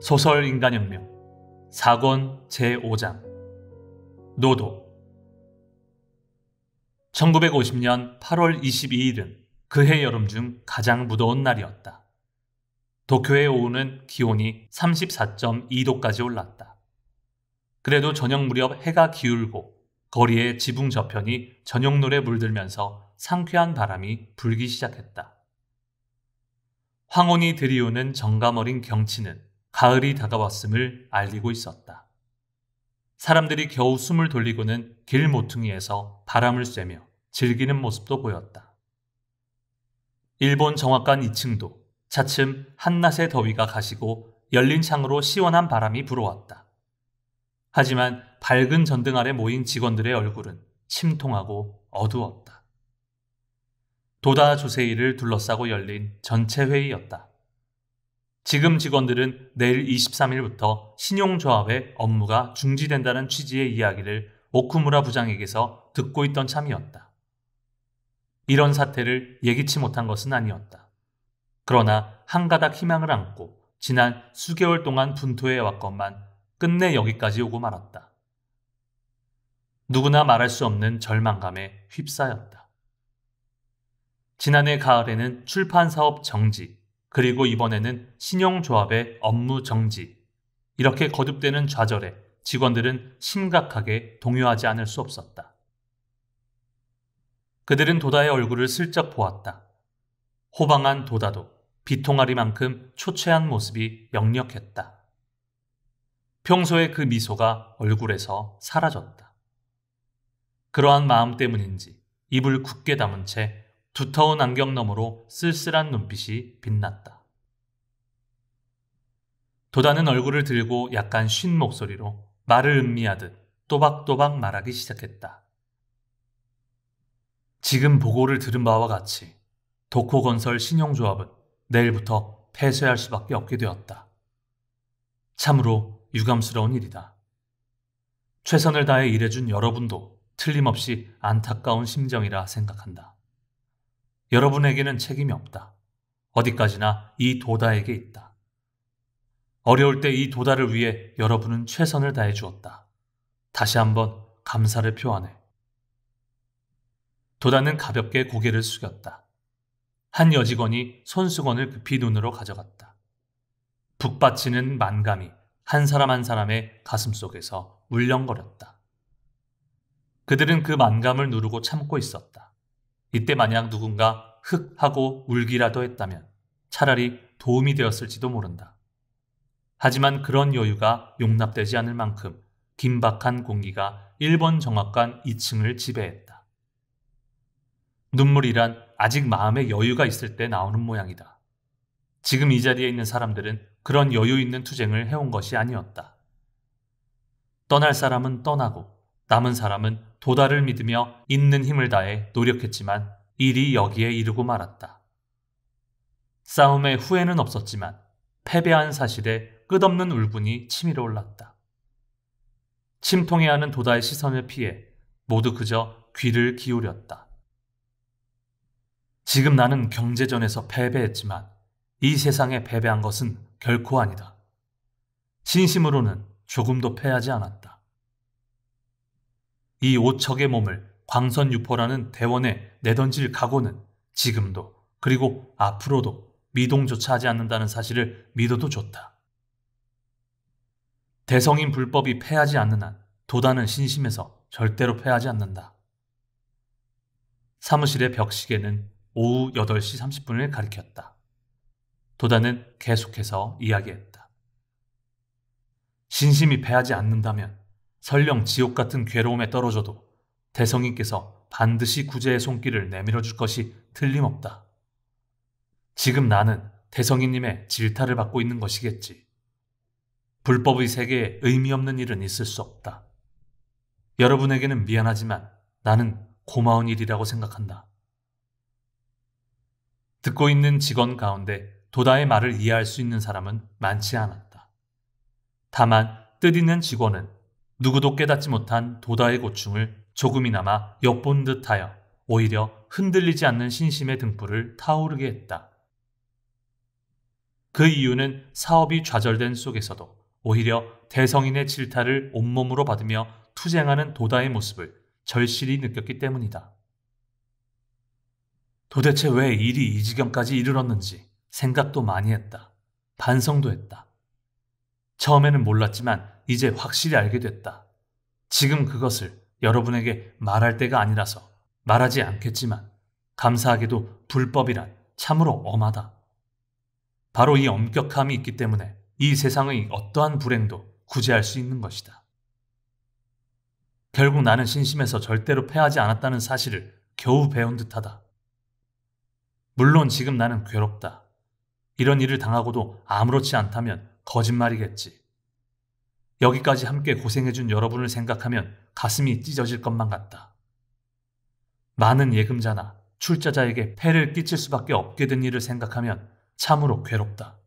소설 인간혁명 4권 제5장 노도. 1950년 8월 22일은 그해 여름 중 가장 무더운 날이었다. 도쿄의 오후는 기온이 34.2도까지 올랐다. 그래도 저녁 무렵 해가 기울고 거리의 지붕 저편이 저녁노래 물들면서 상쾌한 바람이 불기 시작했다. 황혼이 들이오는 정감 어린 경치는 가을이 다가왔음을 알리고 있었다. 사람들이 겨우 숨을 돌리고는 길 모퉁이에서 바람을 쐬며 즐기는 모습도 보였다. 일본 정확관 2층도 차츰 한낮의 더위가 가시고 열린 창으로 시원한 바람이 불어왔다. 하지만 밝은 전등 아래 모인 직원들의 얼굴은 침통하고 어두웠다. 도다 조세이를 둘러싸고 열린 전체 회의였다. 지금 직원들은 내일 23일부터 신용조합의 업무가 중지된다는 취지의 이야기를 오쿠무라 부장에게서 듣고 있던 참이었다. 이런 사태를 예기치 못한 것은 아니었다. 그러나 한 가닥 희망을 안고 지난 수개월 동안 분투해왔건만 끝내 여기까지 오고 말았다. 누구나 말할 수 없는 절망감에 휩싸였다. 지난해 가을에는 출판사업 정지, 그리고 이번에는 신용조합의 업무 정지. 이렇게 거듭되는 좌절에 직원들은 심각하게 동요하지 않을 수 없었다. 그들은 도다의 얼굴을 슬쩍 보았다. 호방한 도다도 비통아리만큼 초췌한 모습이 역력했다. 평소의 그 미소가 얼굴에서 사라졌다. 그러한 마음 때문인지 입을 굳게 다문 채 두터운 안경 너머로 쓸쓸한 눈빛이 빛났다. 도다는 얼굴을 들고 약간 쉰 목소리로 말을 음미하듯 또박또박 말하기 시작했다. 지금 보고를 들은 바와 같이 도코건설 신용조합은 내일부터 폐쇄할 수밖에 없게 되었다. 참으로 유감스러운 일이다. 최선을 다해 일해준 여러분도 틀림없이 안타까운 심정이라 생각한다. 여러분에게는 책임이 없다. 어디까지나 이 도다에게 있다. 어려울 때 이 도다를 위해 여러분은 최선을 다해 주었다. 다시 한번 감사를 표하네. 도다는 가볍게 고개를 숙였다. 한 여직원이 손수건을 급히 눈으로 가져갔다. 북받치는 만감이 한 사람 한 사람의 가슴속에서 울렁거렸다. 그들은 그 만감을 누르고 참고 있었다. 이때 만약 누군가 흑 하고 울기라도 했다면 차라리 도움이 되었을지도 모른다. 하지만 그런 여유가 용납되지 않을 만큼 긴박한 공기가 일본 정확관 2층을 지배했다. 눈물이란 아직 마음에 여유가 있을 때 나오는 모양이다. 지금 이 자리에 있는 사람들은 그런 여유 있는 투쟁을 해온 것이 아니었다. 떠날 사람은 떠나고 남은 사람은 도다를 믿으며 있는 힘을 다해 노력했지만 일이 여기에 이르고 말았다. 싸움에 후회는 없었지만 패배한 사실에 끝없는 울분이 치밀어 올랐다. 침통해하는 도다의 시선을 피해 모두 그저 귀를 기울였다. 지금 나는 경제전에서 패배했지만 이 세상에 패배한 것은 결코 아니다. 진심으로는 조금도 패하지 않았다. 이 5척의 몸을 광선유포라는 대원에 내던질 각오는 지금도 그리고 앞으로도 미동조차 하지 않는다는 사실을 믿어도 좋다. 대성인 불법이 패하지 않는 한 도다는 신심해서 절대로 패하지 않는다. 사무실의 벽시계는 오후 8시 30분을 가리켰다. 도다는 계속해서 이야기했다. 신심이 패하지 않는다면 설령 지옥 같은 괴로움에 떨어져도 대성인께서 반드시 구제의 손길을 내밀어 줄 것이 틀림없다. 지금 나는 대성인님의 질타를 받고 있는 것이겠지. 불법의 세계에 의미 없는 일은 있을 수 없다. 여러분에게는 미안하지만 나는 고마운 일이라고 생각한다. 듣고 있는 직원 가운데 도다의 말을 이해할 수 있는 사람은 많지 않았다. 다만 뜻있는 직원은 누구도 깨닫지 못한 도다의 고충을 조금이나마 엿본 듯하여 오히려 흔들리지 않는 신심의 등불을 타오르게 했다. 그 이유는 사업이 좌절된 속에서도 오히려 대성인의 질타를 온몸으로 받으며 투쟁하는 도다의 모습을 절실히 느꼈기 때문이다. 도대체 왜 일이 이 지경까지 이르렀는지 생각도 많이 했다. 반성도 했다. 처음에는 몰랐지만 이제 확실히 알게 됐다. 지금 그것을 여러분에게 말할 때가 아니라서 말하지 않겠지만 감사하게도 불법이란 참으로 엄하다. 바로 이 엄격함이 있기 때문에 이 세상의 어떠한 불행도 구제할 수 있는 것이다. 결국 나는 신심해서 절대로 패하지 않았다는 사실을 겨우 배운 듯하다. 물론 지금 나는 괴롭다. 이런 일을 당하고도 아무렇지 않다면 거짓말이겠지. 여기까지 함께 고생해준 여러분을 생각하면 가슴이 찢어질 것만 같다. 많은 예금자나 출자자에게 폐를 끼칠 수밖에 없게 된 일을 생각하면 참으로 괴롭다.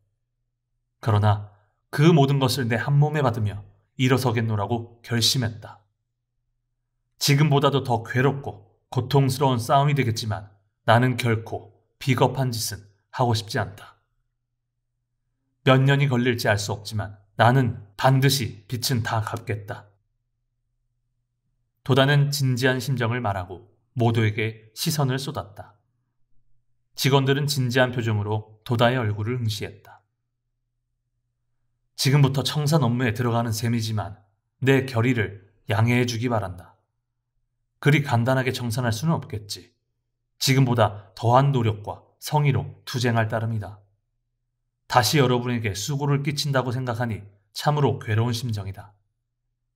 그러나 그 모든 것을 내 한 몸에 받으며 일어서겠노라고 결심했다. 지금보다도 더 괴롭고 고통스러운 싸움이 되겠지만 나는 결코 비겁한 짓은 하고 싶지 않다. 몇 년이 걸릴지 알 수 없지만 나는 반드시 빚은 다 갚겠다. 도다는 진지한 심정을 말하고 모두에게 시선을 쏟았다. 직원들은 진지한 표정으로 도다의 얼굴을 응시했다. 지금부터 청산 업무에 들어가는 셈이지만 내 결의를 양해해 주기 바란다. 그리 간단하게 청산할 수는 없겠지. 지금보다 더한 노력과 성의로 투쟁할 따름이다. 다시 여러분에게 수고를 끼친다고 생각하니 참으로 괴로운 심정이다.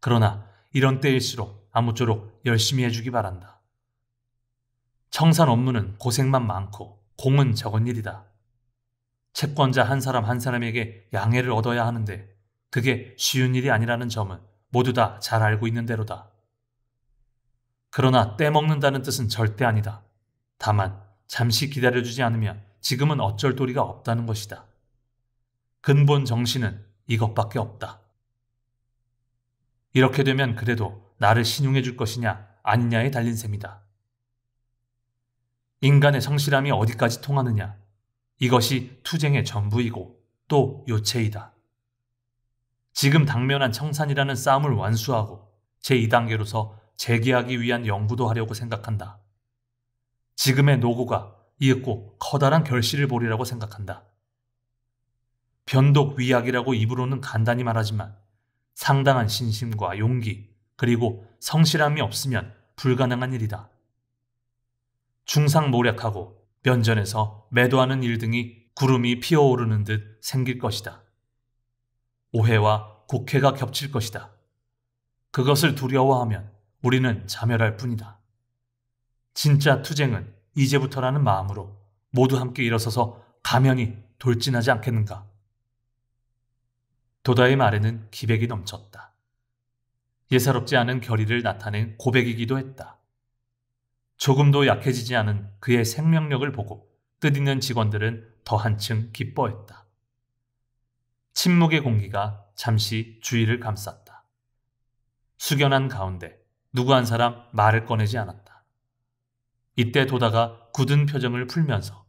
그러나 이런 때일수록 아무쪼록 열심히 해주기 바란다. 청산 업무는 고생만 많고 공은 적은 일이다. 채권자 한 사람 한 사람에게 양해를 얻어야 하는데 그게 쉬운 일이 아니라는 점은 모두 다 잘 알고 있는 대로다. 그러나 떼먹는다는 뜻은 절대 아니다. 다만 잠시 기다려주지 않으면 지금은 어쩔 도리가 없다는 것이다. 근본 정신은 이것밖에 없다. 이렇게 되면 그래도 나를 신용해 줄 것이냐 아니냐에 달린 셈이다. 인간의 성실함이 어디까지 통하느냐. 이것이 투쟁의 전부이고 또 요체이다. 지금 당면한 청산이라는 싸움을 완수하고 제2단계로서 재개하기 위한 연구도 하려고 생각한다. 지금의 노고가 이윽고 커다란 결실을 보리라고 생각한다. 변독위약이라고 입으로는 간단히 말하지만 상당한 신심과 용기 그리고 성실함이 없으면 불가능한 일이다. 중상모략하고 면전에서 매도하는 일 등이 구름이 피어오르는 듯 생길 것이다. 오해와 곡해가 겹칠 것이다. 그것을 두려워하면 우리는 자멸할 뿐이다. 진짜 투쟁은 이제부터라는 마음으로 모두 함께 일어서서 가면이 돌진하지 않겠는가. 도다의 말에는 기백이 넘쳤다. 예사롭지 않은 결의를 나타낸 고백이기도 했다. 조금도 약해지지 않은 그의 생명력을 보고 뜻있는 직원들은 더 한층 기뻐했다. 침묵의 공기가 잠시 주위를 감쌌다. 숙연한 가운데 누구 한 사람 말을 꺼내지 않았다. 이때 도다가 굳은 표정을 풀면서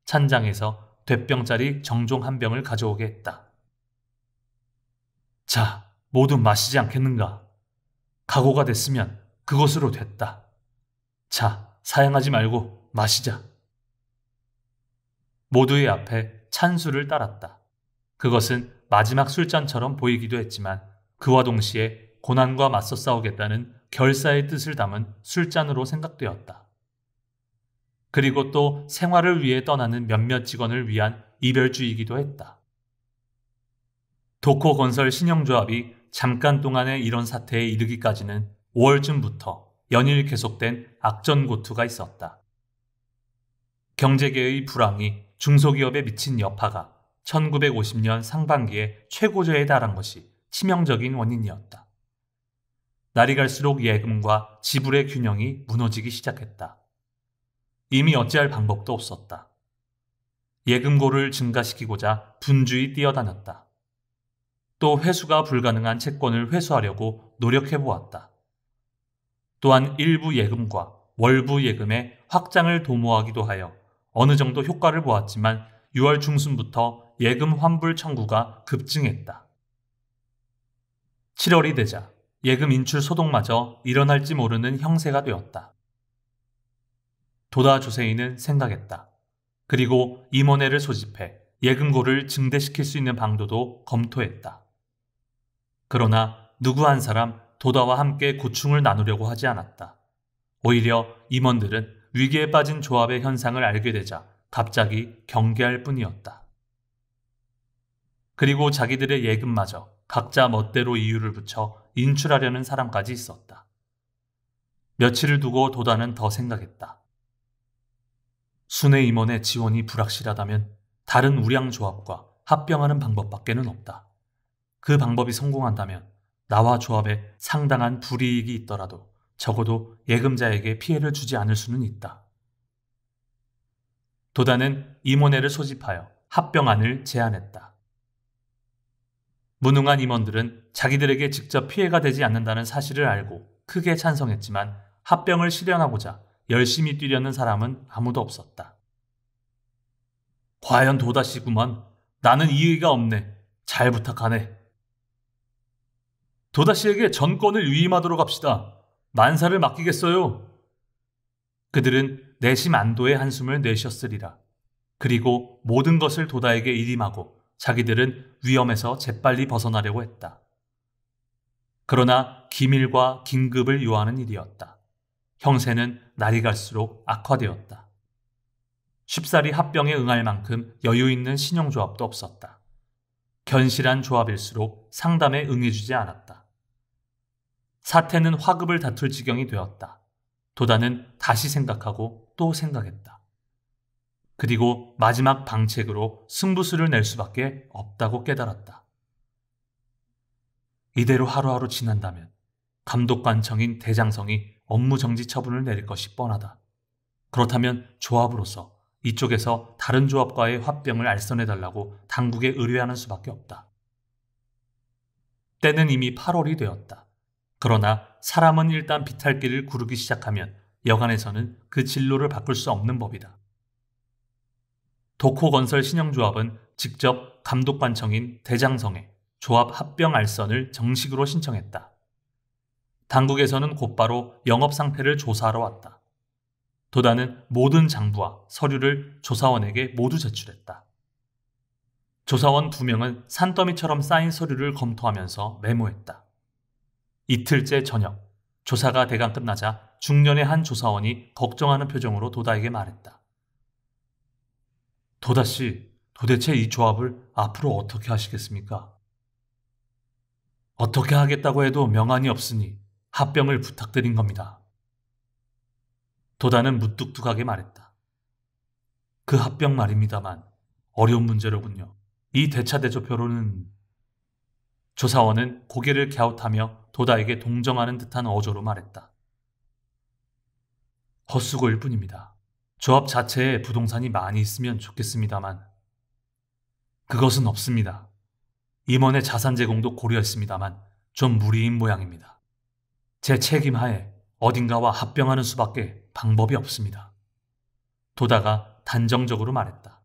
찬장에서 돛병짜리 정종 한 병을 가져오게 했다. 자, 모두 마시지 않겠는가? 각오가 됐으면 그것으로 됐다. 자, 사양하지 말고 마시자. 모두의 앞에 찬술을 따랐다. 그것은 마지막 술잔처럼 보이기도 했지만 그와 동시에 고난과 맞서 싸우겠다는 결사의 뜻을 담은 술잔으로 생각되었다. 그리고 또 생활을 위해 떠나는 몇몇 직원을 위한 이별주이기도 했다. 도코건설 신영조합이 잠깐 동안의 이런 사태에 이르기까지는 5월쯤부터 연일 계속된 악전고투가 있었다. 경제계의 불황이 중소기업에 미친 여파가 1950년 상반기에 최고조에 달한 것이 치명적인 원인이었다. 날이 갈수록 예금과 지불의 균형이 무너지기 시작했다. 이미 어찌할 방법도 없었다. 예금고를 증가시키고자 분주히 뛰어다녔다. 또 회수가 불가능한 채권을 회수하려고 노력해보았다. 또한 일부 예금과 월부 예금의 확장을 도모하기도 하여 어느 정도 효과를 보았지만 6월 중순부터 예금 환불 청구가 급증했다. 7월이 되자 예금 인출 소동마저 일어날지 모르는 형세가 되었다. 도다 조세인은 생각했다. 그리고 임원회를 소집해 예금고를 증대시킬 수 있는 방도도 검토했다. 그러나 누구 한 사람 도다와 함께 고충을 나누려고 하지 않았다. 오히려 임원들은 위기에 빠진 조합의 현상을 알게 되자 갑자기 경계할 뿐이었다. 그리고 자기들의 예금마저 각자 멋대로 이유를 붙여 인출하려는 사람까지 있었다. 며칠을 두고 도다는 더 생각했다. 순회 임원의 지원이 불확실하다면 다른 우량조합과 합병하는 방법밖에는 없다. 그 방법이 성공한다면 나와 조합에 상당한 불이익이 있더라도 적어도 예금자에게 피해를 주지 않을 수는 있다. 도다는 임원회를 소집하여 합병안을 제안했다. 무능한 임원들은 자기들에게 직접 피해가 되지 않는다는 사실을 알고 크게 찬성했지만 합병을 실현하고자 열심히 뛰려는 사람은 아무도 없었다. 과연 도다씨구먼. 나는 이의가 없네. 잘 부탁하네. 도다씨에게 전권을 위임하도록 합시다. 만사를 맡기겠어요. 그들은 내심 안도의 한숨을 내쉬었으리라. 그리고 모든 것을 도다에게 일임하고 자기들은 위험에서 재빨리 벗어나려고 했다. 그러나 기밀과 긴급을 요하는 일이었다. 형세는 날이 갈수록 악화되었다. 쉽사리 합병에 응할 만큼 여유 있는 신용조합도 없었다. 견실한 조합일수록 상담에 응해주지 않았다. 사태는 화급을 다툴 지경이 되었다. 도다는 다시 생각하고 또 생각했다. 그리고 마지막 방책으로 승부수를 낼 수밖에 없다고 깨달았다. 이대로 하루하루 지난다면 감독관청인 대장성이 업무 정지 처분을 내릴 것이 뻔하다. 그렇다면 조합으로서 이쪽에서 다른 조합과의 합병을 알선해달라고 당국에 의뢰하는 수밖에 없다. 때는 이미 8월이 되었다. 그러나 사람은 일단 비탈길을 구르기 시작하면 여간에서는 그 진로를 바꿀 수 없는 법이다. 도코건설 신영조합은 직접 감독관청인 대장성에 조합 합병 알선을 정식으로 신청했다. 당국에서는 곧바로 영업 상태를 조사하러 왔다. 도다는 모든 장부와 서류를 조사원에게 모두 제출했다. 조사원 2명은 산더미처럼 쌓인 서류를 검토하면서 메모했다. 이틀째 저녁, 조사가 대강 끝나자 중년의 한 조사원이 걱정하는 표정으로 도다에게 말했다. 도다씨, 도대체 이 조합을 앞으로 어떻게 하시겠습니까? 어떻게 하겠다고 해도 명안이 없으니 합병을 부탁드린 겁니다. 도다는 무뚝뚝하게 말했다. 그 합병 말입니다만 어려운 문제로군요. 이 대차대조표로는... 조사원은 고개를 갸웃하며 도다에게 동정하는 듯한 어조로 말했다. 헛수고일 뿐입니다. 조합 자체에 부동산이 많이 있으면 좋겠습니다만 그것은 없습니다. 임원의 자산 제공도 고려했습니다만 좀 무리인 모양입니다. 제 책임하에 어딘가와 합병하는 수밖에 방법이 없습니다. 도다가 단정적으로 말했다.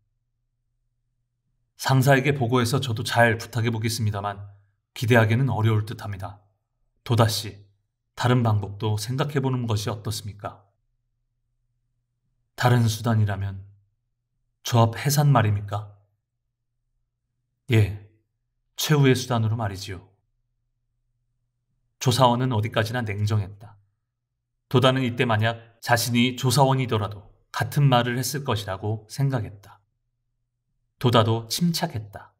상사에게 보고해서 저도 잘 부탁해 보겠습니다만 기대하기는 어려울 듯합니다. 도다씨, 다른 방법도 생각해보는 것이 어떻습니까? 다른 수단이라면 조합 해산 말입니까? 예, 최후의 수단으로 말이지요. 조사원은 어디까지나 냉정했다. 도다는 이때 만약 자신이 조사원이더라도 같은 말을 했을 것이라고 생각했다. 도다도 침착했다.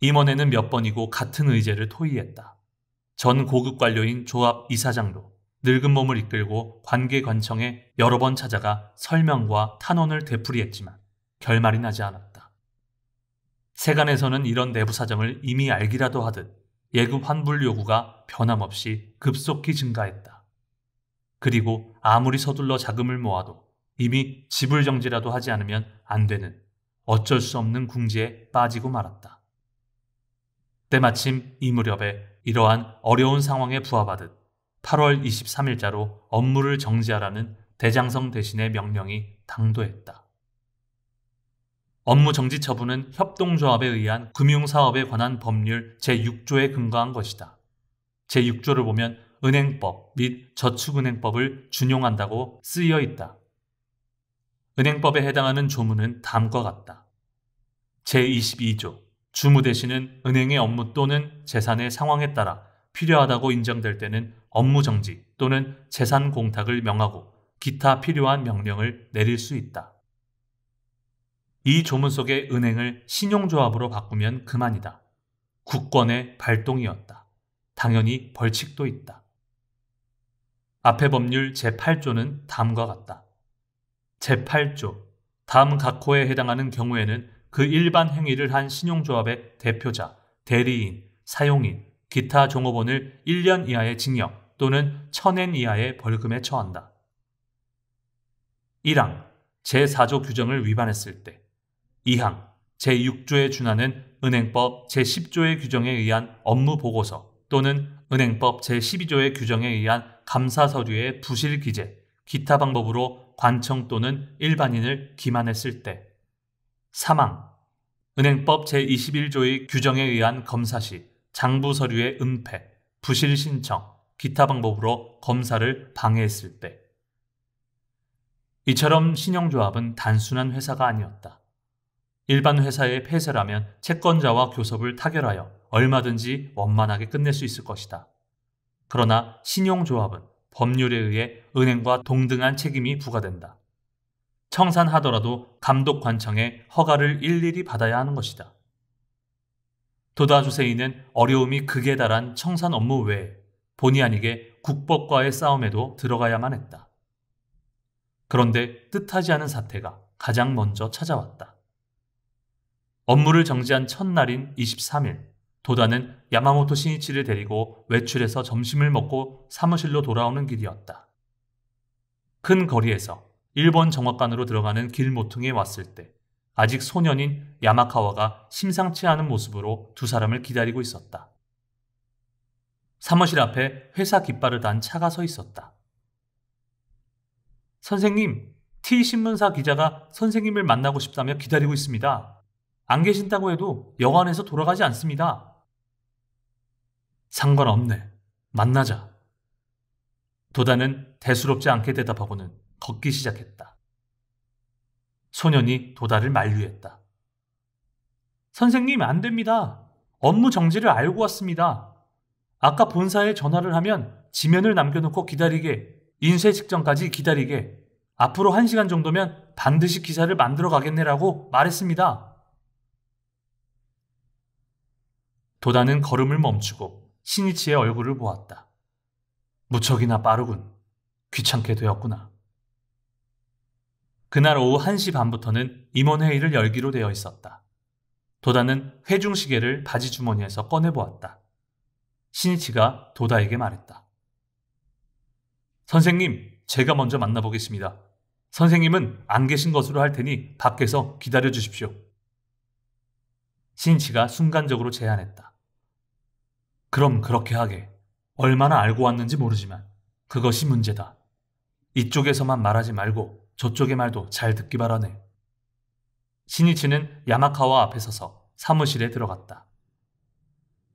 임원회는 몇 번이고 같은 의제를 토의했다. 전 고급 관료인 조합 이사장도 늙은 몸을 이끌고 관계관청에 여러 번 찾아가 설명과 탄원을 되풀이했지만 결말이 나지 않았다. 세간에서는 이런 내부 사정을 이미 알기라도 하듯 예금 환불 요구가 변함없이 급속히 증가했다. 그리고 아무리 서둘러 자금을 모아도 이미 지불 정지라도 하지 않으면 안 되는 어쩔 수 없는 궁지에 빠지고 말았다. 때마침 이 무렵에 이러한 어려운 상황에 부합하듯 8월 23일자로 업무를 정지하라는 대장성 대신의 명령이 당도했다. 업무 정지 처분은 협동조합에 의한 금융사업에 관한 법률 제6조에 근거한 것이다. 제6조를 보면 은행법 및 저축은행법을 준용한다고 쓰여 있다. 은행법에 해당하는 조문은 다음과 같다. 제22조 주무 대신은 은행의 업무 또는 재산의 상황에 따라 필요하다고 인정될 때는 업무 정지 또는 재산 공탁을 명하고 기타 필요한 명령을 내릴 수 있다. 이 조문 속의 은행을 신용조합으로 바꾸면 그만이다. 국권의 발동이었다. 당연히 벌칙도 있다. 앞의 법률 제8조는 다음과 같다. 제8조 다음 각 호에 해당하는 경우에는 그 일반 행위를 한 신용조합의 대표자, 대리인, 사용인, 기타 종업원을 1년 이하의 징역 또는 1000엔 이하의 벌금에 처한다. 1항 제4조 규정을 위반했을 때 2항 제6조에 준하는 은행법 제10조의 규정에 의한 업무 보고서 또는 은행법 제12조의 규정에 의한 감사 서류의 부실 기재, 기타 방법으로 관청 또는 일반인을 기만했을 때 3항 은행법 제21조의 규정에 의한 검사 시 장부 서류의 은폐, 부실 신청, 기타 방법으로 검사를 방해했을 때 이처럼 신용조합은 단순한 회사가 아니었다. 일반 회사의 폐쇄라면 채권자와 교섭을 타결하여 얼마든지 원만하게 끝낼 수 있을 것이다. 그러나 신용조합은 법률에 의해 은행과 동등한 책임이 부과된다. 청산하더라도 감독관청의 허가를 일일이 받아야 하는 것이다. 도다주세인은 어려움이 극에 달한 청산 업무 외에 본의 아니게 국법과의 싸움에도 들어가야만 했다. 그런데 뜻하지 않은 사태가 가장 먼저 찾아왔다. 업무를 정지한 첫날인 23일, 도다는 야마모토 신이치를 데리고 외출해서 점심을 먹고 사무실로 돌아오는 길이었다. 큰 거리에서 일본 정확관으로 들어가는 길 모퉁이에 왔을 때 아직 소년인 야마카와가 심상치 않은 모습으로 두 사람을 기다리고 있었다. 사무실 앞에 회사 깃발을 단 차가 서 있었다. 선생님, T신문사 기자가 선생님을 만나고 싶다며 기다리고 있습니다. 안 계신다고 해도 여관에서 돌아가지 않습니다. 상관없네. 만나자. 도다는 대수롭지 않게 대답하고는 걷기 시작했다. 소년이 도다를 만류했다. 선생님, 안 됩니다. 업무 정지를 알고 왔습니다. 아까 본사에 전화를 하면 지면을 남겨놓고 기다리게, 인쇄 직전까지 기다리게, 앞으로 1시간 정도면 반드시 기사를 만들어 가겠네라고 말했습니다. 도다는 걸음을 멈추고 신이치의 얼굴을 보았다. 무척이나 빠르군. 귀찮게 되었구나. 그날 오후 1시 반부터는 임원회의를 열기로 되어 있었다. 도다는 회중시계를 바지 주머니에서 꺼내보았다. 신이치가 도다에게 말했다. 선생님, 제가 먼저 만나보겠습니다. 선생님은 안 계신 것으로 할 테니 밖에서 기다려 주십시오. 신이치가 순간적으로 제안했다. 그럼 그렇게 하게. 얼마나 알고 왔는지 모르지만 그것이 문제다. 이쪽에서만 말하지 말고 저쪽의 말도 잘 듣기 바라네. 신이치는 야마카와 앞에 서서 사무실에 들어갔다.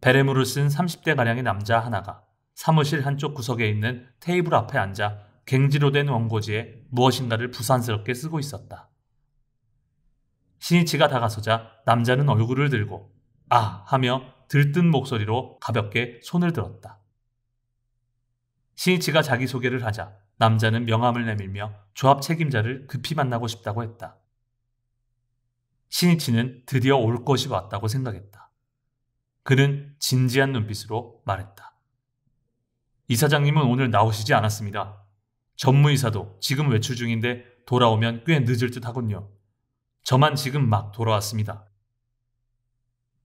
베레모를 쓴 30대가량의 남자 하나가 사무실 한쪽 구석에 있는 테이블 앞에 앉아 갱지로 된 원고지에 무엇인가를 부산스럽게 쓰고 있었다. 신이치가 다가서자 남자는 얼굴을 들고 아 하며 들뜬 목소리로 가볍게 손을 들었다. 신이치가 자기소개를 하자 남자는 명함을 내밀며 조합 책임자를 급히 만나고 싶다고 했다. 신이치는 드디어 올 것이 왔다고 생각했다. 그는 진지한 눈빛으로 말했다. 이사장님은 오늘 나오시지 않았습니다. 전무이사도 지금 외출 중인데 돌아오면 꽤 늦을 듯 하군요. 저만 지금 막 돌아왔습니다.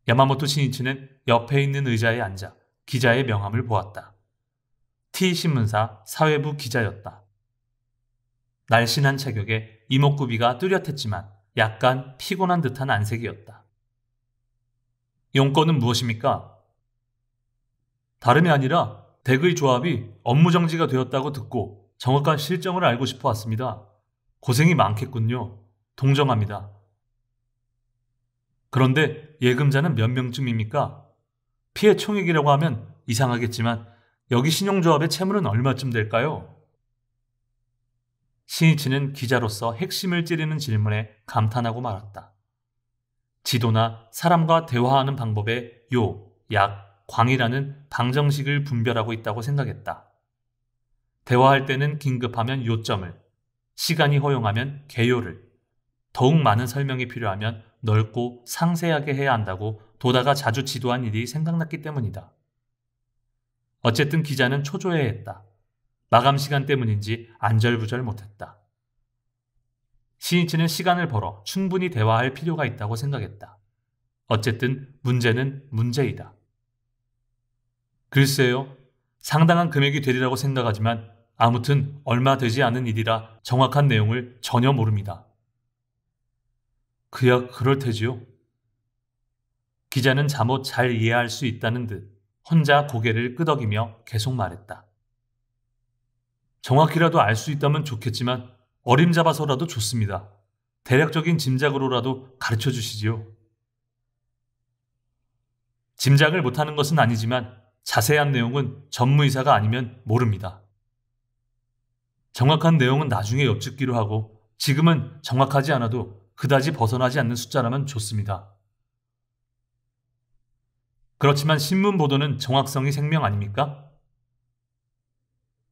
야마모토 신이치는 옆에 있는 의자에 앉아 기자의 명함을 보았다. T신문사 사회부 기자였다. 날씬한 체격에 이목구비가 뚜렷했지만 약간 피곤한 듯한 안색이었다. 용건은 무엇입니까? 다름이 아니라 댁의 조합이 업무 정지가 되었다고 듣고 정확한 실정을 알고 싶어 왔습니다. 고생이 많겠군요. 동정합니다. 그런데 예금자는 몇 명쯤입니까? 피해 총액이라고 하면 이상하겠지만 여기 신용조합의 채무는 얼마쯤 될까요? 신이치는 기자로서 핵심을 찌르는 질문에 감탄하고 말았다. 지도나 사람과 대화하는 방법에 요, 약, 광이라는 방정식을 분별하고 있다고 생각했다. 대화할 때는 긴급하면 요점을, 시간이 허용하면 개요를, 더욱 많은 설명이 필요하면 넓고 상세하게 해야 한다고 도다가 자주 지도한 일이 생각났기 때문이다. 어쨌든 기자는 초조해했다. 마감 시간 때문인지 안절부절 못했다. 신이치는 시간을 벌어 충분히 대화할 필요가 있다고 생각했다. 어쨌든 문제는 문제이다. 글쎄요. 상당한 금액이 되리라고 생각하지만 아무튼 얼마 되지 않은 일이라 정확한 내용을 전혀 모릅니다. 그야 그럴 테지요. 기자는 잠옷 잘 이해할 수 있다는 듯 혼자 고개를 끄덕이며 계속 말했다. 정확히라도 알 수 있다면 좋겠지만 어림잡아서라도 좋습니다. 대략적인 짐작으로라도 가르쳐 주시지요. 짐작을 못하는 것은 아니지만 자세한 내용은 전무이사가 아니면 모릅니다. 정확한 내용은 나중에 엿듣기로 하고 지금은 정확하지 않아도 그다지 벗어나지 않는 숫자라면 좋습니다. 그렇지만 신문 보도는 정확성이 생명 아닙니까?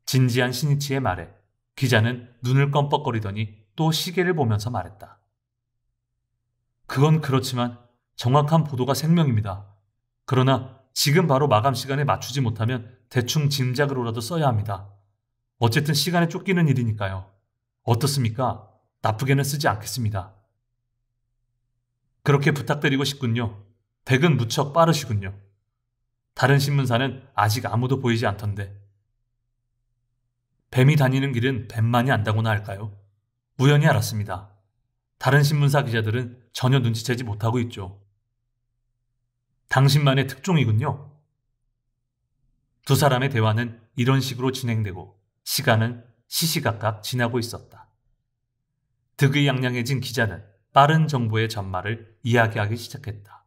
진지한 신이치의 말에 기자는 눈을 껌뻑거리더니 또 시계를 보면서 말했다. 그건 그렇지만 정확한 보도가 생명입니다. 그러나 지금 바로 마감 시간에 맞추지 못하면 대충 짐작으로라도 써야 합니다. 어쨌든 시간에 쫓기는 일이니까요. 어떻습니까? 나쁘게는 쓰지 않겠습니다. 그렇게 부탁드리고 싶군요. 댁은 무척 빠르시군요. 다른 신문사는 아직 아무도 보이지 않던데. 뱀이 다니는 길은 뱀만이 안다고나 할까요? 우연히 알았습니다. 다른 신문사 기자들은 전혀 눈치채지 못하고 있죠. 당신만의 특종이군요. 두 사람의 대화는 이런 식으로 진행되고 시간은 시시각각 지나고 있었다. 득의양양해진 기자는 빠른 정보의 전말을 이야기하기 시작했다.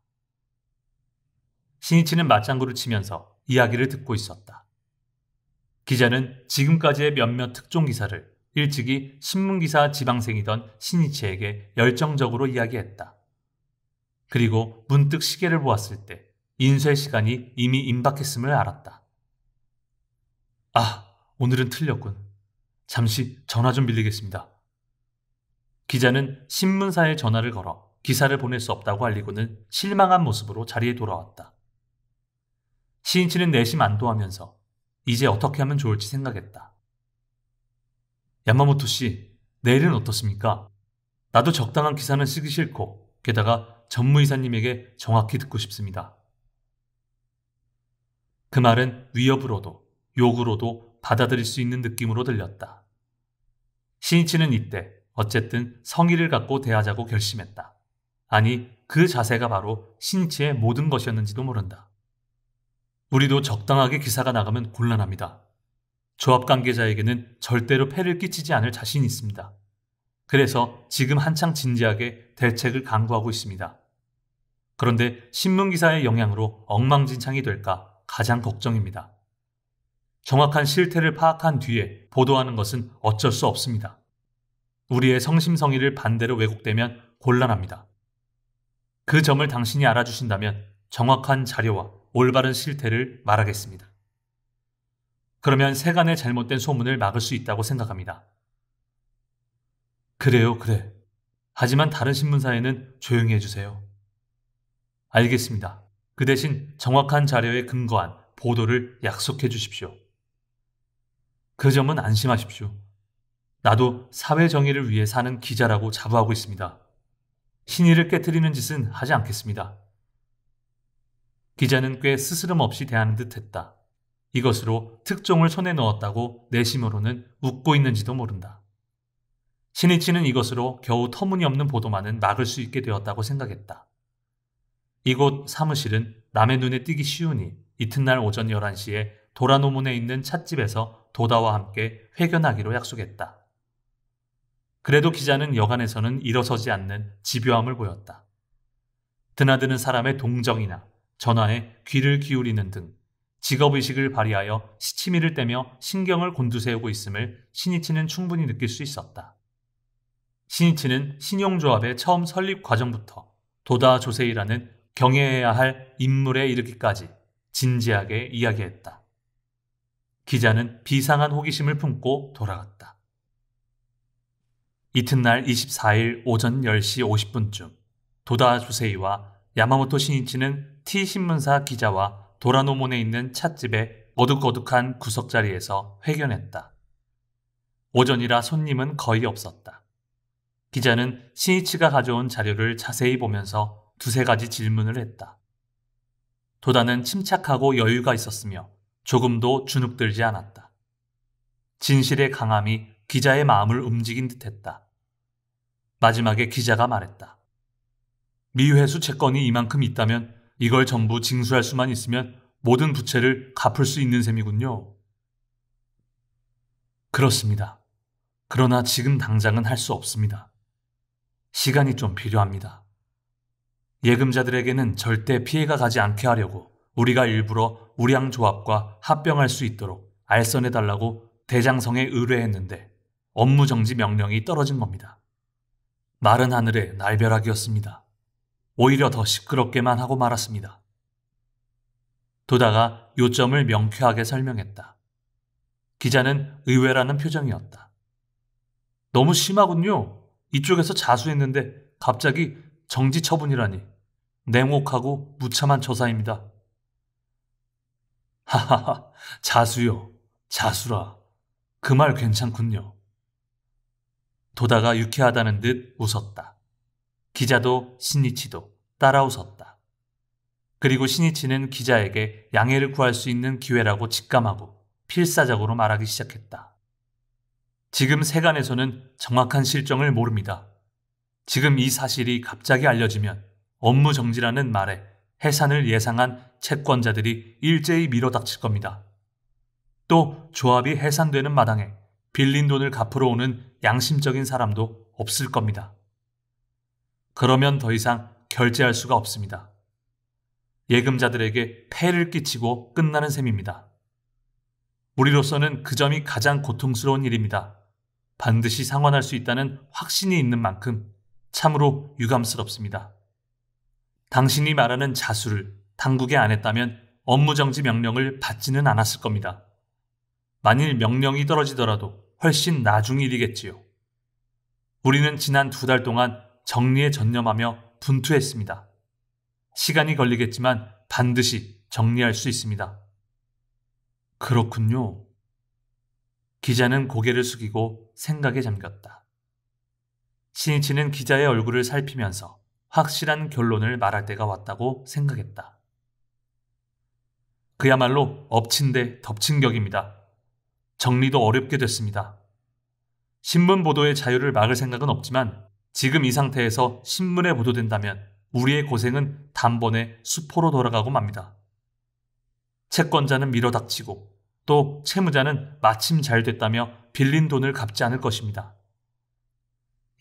신이치는 맞장구를 치면서 이야기를 듣고 있었다. 기자는 지금까지의 몇몇 특종 기사를 일찍이 신문기사 지방생이던 신이치에게 열정적으로 이야기했다. 그리고 문득 시계를 보았을 때 인쇄 시간이 이미 임박했음을 알았다. 아, 오늘은 틀렸군. 잠시 전화 좀 빌리겠습니다. 기자는 신문사에 전화를 걸어 기사를 보낼 수 없다고 알리고는 실망한 모습으로 자리에 돌아왔다. 신이치는 내심 안도하면서 이제 어떻게 하면 좋을지 생각했다. 야마모토 씨, 내일은 어떻습니까? 나도 적당한 기사는 쓰기 싫고 게다가 전무이사님에게 정확히 듣고 싶습니다. 그 말은 위협으로도 욕으로도 받아들일 수 있는 느낌으로 들렸다. 신이치는 이때 어쨌든 성의를 갖고 대하자고 결심했다. 아니, 그 자세가 바로 신이치의 모든 것이었는지도 모른다. 우리도 적당하게 기사가 나가면 곤란합니다. 조합 관계자에게는 절대로 폐를 끼치지 않을 자신이 있습니다. 그래서 지금 한창 진지하게 대책을 강구하고 있습니다. 그런데 신문기사의 영향으로 엉망진창이 될까 가장 걱정입니다. 정확한 실태를 파악한 뒤에 보도하는 것은 어쩔 수 없습니다. 우리의 성심성의를 반대로 왜곡되면 곤란합니다. 그 점을 당신이 알아주신다면 정확한 자료와 올바른 실태를 말하겠습니다. 그러면 세간의 잘못된 소문을 막을 수 있다고 생각합니다. 그래요, 그래. 하지만 다른 신문사에는 조용히 해주세요. 알겠습니다. 그 대신 정확한 자료에 근거한 보도를 약속해 주십시오. 그 점은 안심하십시오. 나도 사회 정의를 위해 사는 기자라고 자부하고 있습니다. 신의를 깨트리는 짓은 하지 않겠습니다. 기자는 꽤 스스럼 없이 대하는 듯 했다. 이것으로 특종을 손에 넣었다고 내심으로는 웃고 있는지도 모른다. 신이치는 이것으로 겨우 터무니없는 보도만은 막을 수 있게 되었다고 생각했다. 이곳 사무실은 남의 눈에 띄기 쉬우니 이튿날 오전 11시에 도라노문에 있는 찻집에서 도다와 함께 회견하기로 약속했다. 그래도 기자는 여간에서는 일어서지 않는 집요함을 보였다. 드나드는 사람의 동정이나 전화에 귀를 기울이는 등 직업의식을 발휘하여 시치미를 떼며 신경을 곤두세우고 있음을 신이치는 충분히 느낄 수 있었다. 신이치는 신용조합의 처음 설립 과정부터 도다 조세이라는 경애해야 할 인물에 이르기까지 진지하게 이야기했다. 기자는 비상한 호기심을 품고 돌아갔다. 이튿날 24일 오전 10시 50분쯤 도다 조세이와 야마모토 신이치는 T신문사 기자와 도라노몬에 있는 찻집의 어둑어둑한 구석자리에서 회견했다. 오전이라 손님은 거의 없었다. 기자는 신이치가 가져온 자료를 자세히 보면서 두세 가지 질문을 했다. 도다는 침착하고 여유가 있었으며 조금도 주눅들지 않았다. 진실의 강함이 기자의 마음을 움직인 듯했다. 마지막에 기자가 말했다. 미회수 채권이 이만큼 있다면 이걸 전부 징수할 수만 있으면 모든 부채를 갚을 수 있는 셈이군요. 그렇습니다. 그러나 지금 당장은 할 수 없습니다. 시간이 좀 필요합니다. 예금자들에게는 절대 피해가 가지 않게 하려고 우리가 일부러 우량조합과 합병할 수 있도록 알선해달라고 대장성에 의뢰했는데 업무 정지 명령이 떨어진 겁니다. 마른 하늘의 날벼락이었습니다. 오히려 더 시끄럽게만 하고 말았습니다. 도다가 요점을 명쾌하게 설명했다. 기자는 의외라는 표정이었다. 너무 심하군요. 이쪽에서 자수했는데 갑자기 정지 처분이라니. 냉혹하고 무참한 처사입니다. 하하하, 자수요. 자수라. 그 말 괜찮군요. 도다가 유쾌하다는 듯 웃었다. 기자도 신이치도 따라 웃었다. 그리고 신이치는 기자에게 양해를 구할 수 있는 기회라고 직감하고 필사적으로 말하기 시작했다. 지금 세간에서는 정확한 실정을 모릅니다. 지금 이 사실이 갑자기 알려지면 업무 정지라는 말에 해산을 예상한 채권자들이 일제히 밀어닥칠 겁니다. 또 조합이 해산되는 마당에 빌린 돈을 갚으러 오는 양심적인 사람도 없을 겁니다. 그러면 더 이상 결제할 수가 없습니다. 예금자들에게 폐를 끼치고 끝나는 셈입니다. 우리로서는 그 점이 가장 고통스러운 일입니다. 반드시 상환할 수 있다는 확신이 있는 만큼 참으로 유감스럽습니다. 당신이 말하는 자수를 당국에 안 했다면 업무정지 명령을 받지는 않았을 겁니다. 만일 명령이 떨어지더라도 훨씬 나중 일이겠지요. 우리는 지난 2달 동안 정리에 전념하며 분투했습니다. 시간이 걸리겠지만 반드시 정리할 수 있습니다. 그렇군요. 기자는 고개를 숙이고 생각에 잠겼다. 신이치는 기자의 얼굴을 살피면서 확실한 결론을 말할 때가 왔다고 생각했다. 그야말로 엎친 데 덮친 격입니다. 정리도 어렵게 됐습니다. 신문 보도의 자유를 막을 생각은 없지만 지금 이 상태에서 신문에 보도된다면 우리의 고생은 단번에 수포로 돌아가고 맙니다. 채권자는 밀어닥치고 또 채무자는 마침 잘 됐다며 빌린 돈을 갚지 않을 것입니다.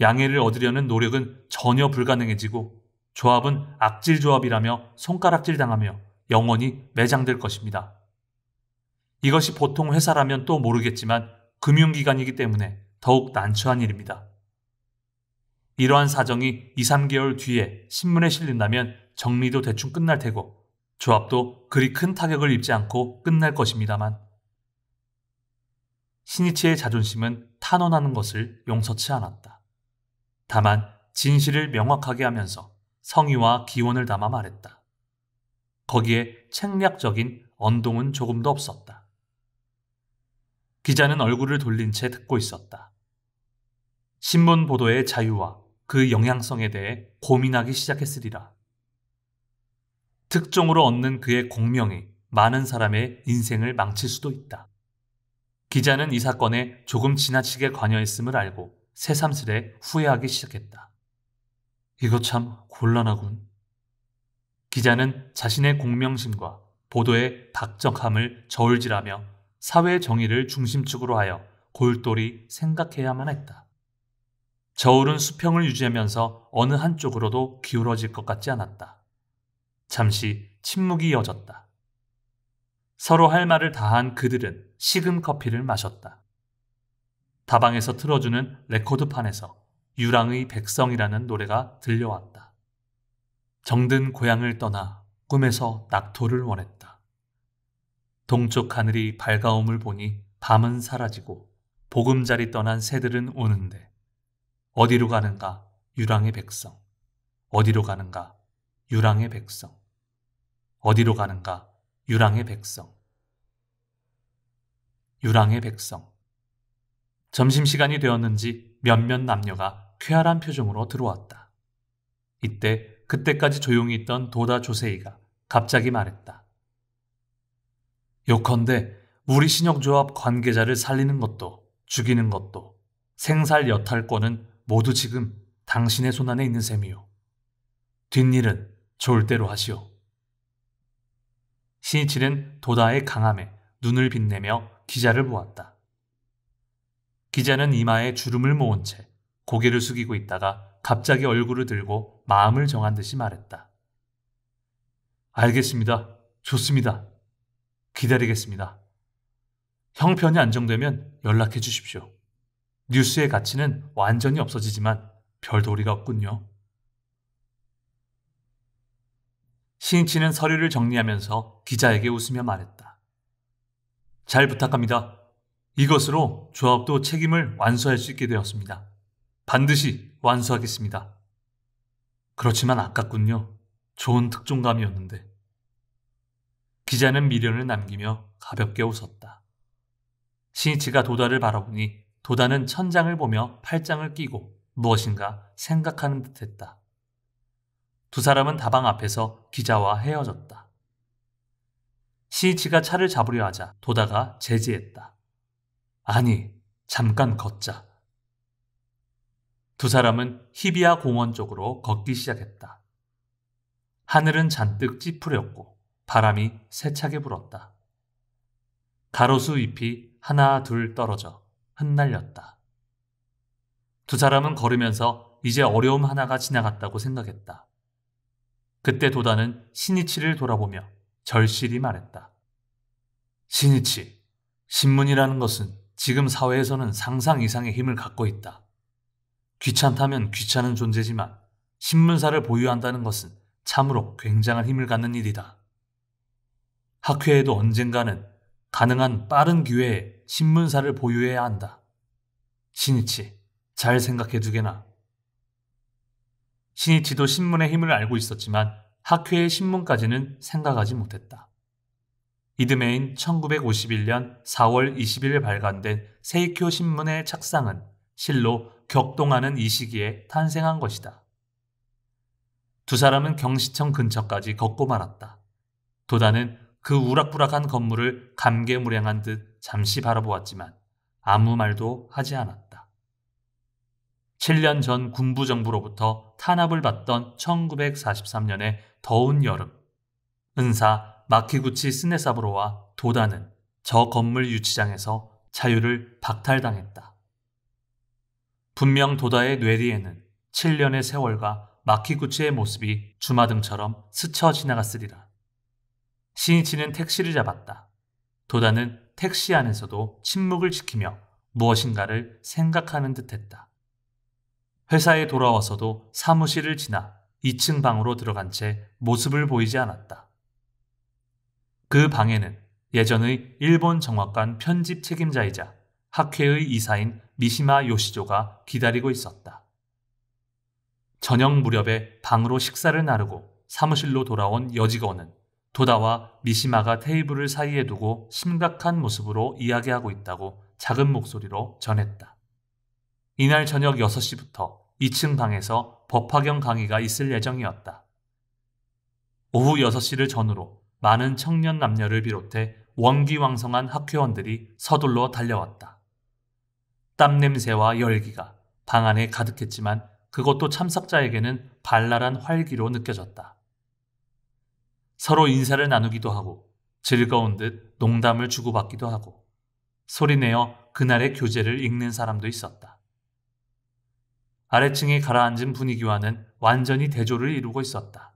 양해를 얻으려는 노력은 전혀 불가능해지고 조합은 악질 조합이라며 손가락질 당하며 영원히 매장될 것입니다. 이것이 보통 회사라면 또 모르겠지만 금융기관이기 때문에 더욱 난처한 일입니다. 이러한 사정이 2, 3개월 뒤에 신문에 실린다면 정리도 대충 끝날 테고 조합도 그리 큰 타격을 입지 않고 끝날 것입니다만 신이치의 자존심은 탄원하는 것을 용서치 않았다. 다만 진실을 명확하게 하면서 성의와 기원을 담아 말했다. 거기에 책략적인 언동은 조금도 없었다. 기자는 얼굴을 돌린 채 듣고 있었다. 신문 보도의 자유와 그 영향성에 대해 고민하기 시작했으리라. 특종으로 얻는 그의 공명이 많은 사람의 인생을 망칠 수도 있다. 기자는 이 사건에 조금 지나치게 관여했음을 알고 새삼스레 후회하기 시작했다. 이거 참 곤란하군. 기자는 자신의 공명심과 보도의 박적함을 저울질하며 사회 정의를 중심축으로 하여 골똘히 생각해야만 했다. 저울은 수평을 유지하면서 어느 한쪽으로도 기울어질 것 같지 않았다. 잠시 침묵이 이어졌다. 서로 할 말을 다한 그들은 식은 커피를 마셨다. 다방에서 틀어주는 레코드판에서 유랑의 백성이라는 노래가 들려왔다. 정든 고향을 떠나 꿈에서 낙토를 원했다. 동쪽 하늘이 밝아옴을 보니 밤은 사라지고 보금자리 떠난 새들은 오는데 어디로 가는가 유랑의 백성, 어디로 가는가 유랑의 백성, 어디로 가는가 유랑의 백성, 유랑의 백성. 점심시간이 되었는지 몇몇 남녀가 쾌활한 표정으로 들어왔다. 이때 그때까지 조용히 있던 도다 조세이가 갑자기 말했다. 요컨대 우리 신역조합 관계자를 살리는 것도 죽이는 것도 생살 여탈권은 모두 지금 당신의 손안에 있는 셈이요. 뒷일은 좋을 대로 하시오. 신이치는 도다의 강함에 눈을 빛내며 기자를 보았다. 기자는 이마에 주름을 모은 채 고개를 숙이고 있다가 갑자기 얼굴을 들고 마음을 정한 듯이 말했다. 알겠습니다. 좋습니다. 기다리겠습니다. 형편이 안정되면 연락해 주십시오. 뉴스의 가치는 완전히 없어지지만 별 도리가 없군요. 신이치는 서류를 정리하면서 기자에게 웃으며 말했다. 잘 부탁합니다. 이것으로 조합도 책임을 완수할 수 있게 되었습니다. 반드시 완수하겠습니다. 그렇지만 아깝군요. 좋은 특종감이었는데. 기자는 미련을 남기며 가볍게 웃었다. 신이치가 도다를 바라보니 도다는 천장을 보며 팔짱을 끼고 무엇인가 생각하는 듯했다. 두 사람은 다방 앞에서 기자와 헤어졌다. 신이치가 차를 잡으려 하자 도다가 제지했다. 아니, 잠깐 걷자. 두 사람은 히비야 공원 쪽으로 걷기 시작했다. 하늘은 잔뜩 찌푸렸고 바람이 세차게 불었다. 가로수 잎이 하나 둘 떨어져 흩날렸다. 두 사람은 걸으면서 이제 어려움 하나가 지나갔다고 생각했다. 그때 도다는 신이치를 돌아보며 절실히 말했다. 신이치, 신문이라는 것은 지금 사회에서는 상상 이상의 힘을 갖고 있다. 귀찮다면 귀찮은 존재지만 신문사를 보유한다는 것은 참으로 굉장한 힘을 갖는 일이다. 학회에도 언젠가는 가능한 빠른 기회에 신문사를 보유해야 한다. 신이치, 잘 생각해 두게나. 신이치도 신문의 힘을 알고 있었지만 학회의 신문까지는 생각하지 못했다. 이듬해인 1951년 4월 20일 발간된 세이쿄 신문의 착상은 실로 격동하는 이 시기에 탄생한 것이다. 두 사람은 경시청 근처까지 걷고 말았다. 도다는 그 우락부락한 건물을 감개무량한 듯 잠시 바라보았지만 아무 말도 하지 않았다. 7년 전 군부정부로부터 탄압을 받던 1943년의 더운 여름, 은사 마키구치 스네사부로와 도다는 저 건물 유치장에서 자유를 박탈당했다. 분명 도다의 뇌리에는 7년의 세월과 마키구치의 모습이 주마등처럼 스쳐 지나갔으리라. 신이치는 택시를 잡았다. 도다는 택시 안에서도 침묵을 지키며 무엇인가를 생각하는 듯했다. 회사에 돌아와서도 사무실을 지나 2층 방으로 들어간 채 모습을 보이지 않았다. 그 방에는 예전의 일본 정확관 편집 책임자이자 학회의 이사인 미시마 요시조가 기다리고 있었다. 저녁 무렵에 방으로 식사를 나르고 사무실로 돌아온 여직원은 도다와 미시마가 테이블을 사이에 두고 심각한 모습으로 이야기하고 있다고 작은 목소리로 전했다. 이날 저녁 6시부터 2층 방에서 법화경 강의가 있을 예정이었다. 오후 6시를 전후로 많은 청년 남녀를 비롯해 원기왕성한 학회원들이 서둘러 달려왔다. 땀 냄새와 열기가 방 안에 가득했지만 그것도 참석자에게는 발랄한 활기로 느껴졌다. 서로 인사를 나누기도 하고 즐거운 듯 농담을 주고받기도 하고 소리내어 그날의 교재를 읽는 사람도 있었다. 아래층에 가라앉은 분위기와는 완전히 대조를 이루고 있었다.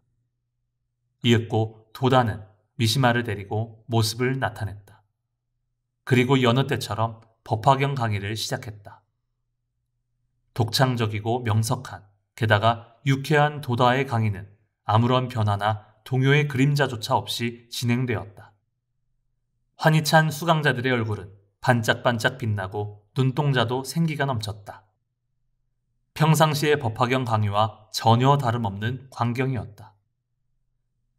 이윽고 도다는 미시마를 데리고 모습을 나타냈다. 그리고 여느 때처럼 법화경 강의를 시작했다. 독창적이고 명석한, 게다가 유쾌한 도다의 강의는 아무런 변화나 동요의 그림자조차 없이 진행되었다. 환희 찬 수강자들의 얼굴은 반짝반짝 빛나고 눈동자도 생기가 넘쳤다. 평상시의 법화경 강의와 전혀 다름없는 광경이었다.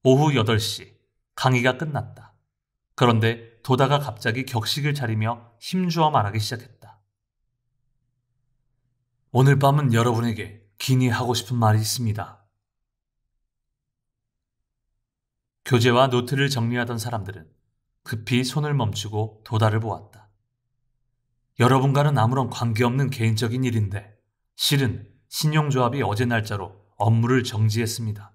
오후 8시, 강의가 끝났다. 그런데 도다가 갑자기 격식을 차리며 힘주어 말하기 시작했다. 오늘 밤은 여러분에게 긴히 하고 싶은 말이 있습니다. 교재와 노트를 정리하던 사람들은 급히 손을 멈추고 도다를 보았다. 여러분과는 아무런 관계없는 개인적인 일인데 실은 신용조합이 어제 날짜로 업무를 정지했습니다.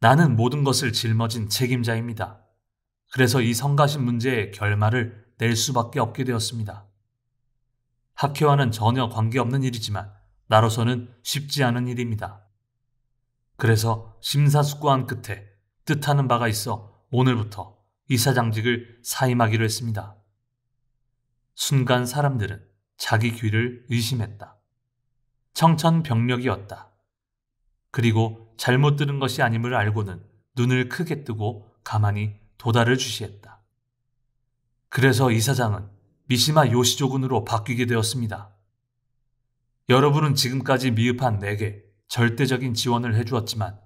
나는 모든 것을 짊어진 책임자입니다. 그래서 이 성가신 문제의 결말을 낼 수밖에 없게 되었습니다. 학회와는 전혀 관계없는 일이지만 나로서는 쉽지 않은 일입니다. 그래서 심사숙고한 끝에 뜻하는 바가 있어 오늘부터 이사장직을 사임하기로 했습니다. 순간 사람들은 자기 귀를 의심했다. 청천벽력이었다. 그리고 잘못 들은 것이 아님을 알고는 눈을 크게 뜨고 가만히 도다를 주시했다. 그래서 이사장은 미시마 요시조군으로 바뀌게 되었습니다. 여러분은 지금까지 미흡한 내게 절대적인 지원을 해주었지만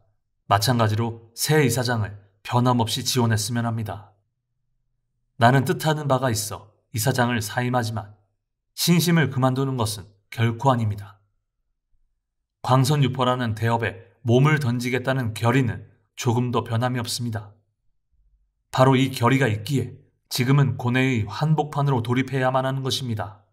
마찬가지로 새 이사장을 변함없이 지원했으면 합니다. 나는 뜻하는 바가 있어 이사장을 사임하지만 신심을 그만두는 것은 결코 아닙니다. 광선유포라는 대업에 몸을 던지겠다는 결의는 조금도 변함이 없습니다. 바로 이 결의가 있기에 지금은 고뇌의 한복판으로 돌입해야만 하는 것입니다.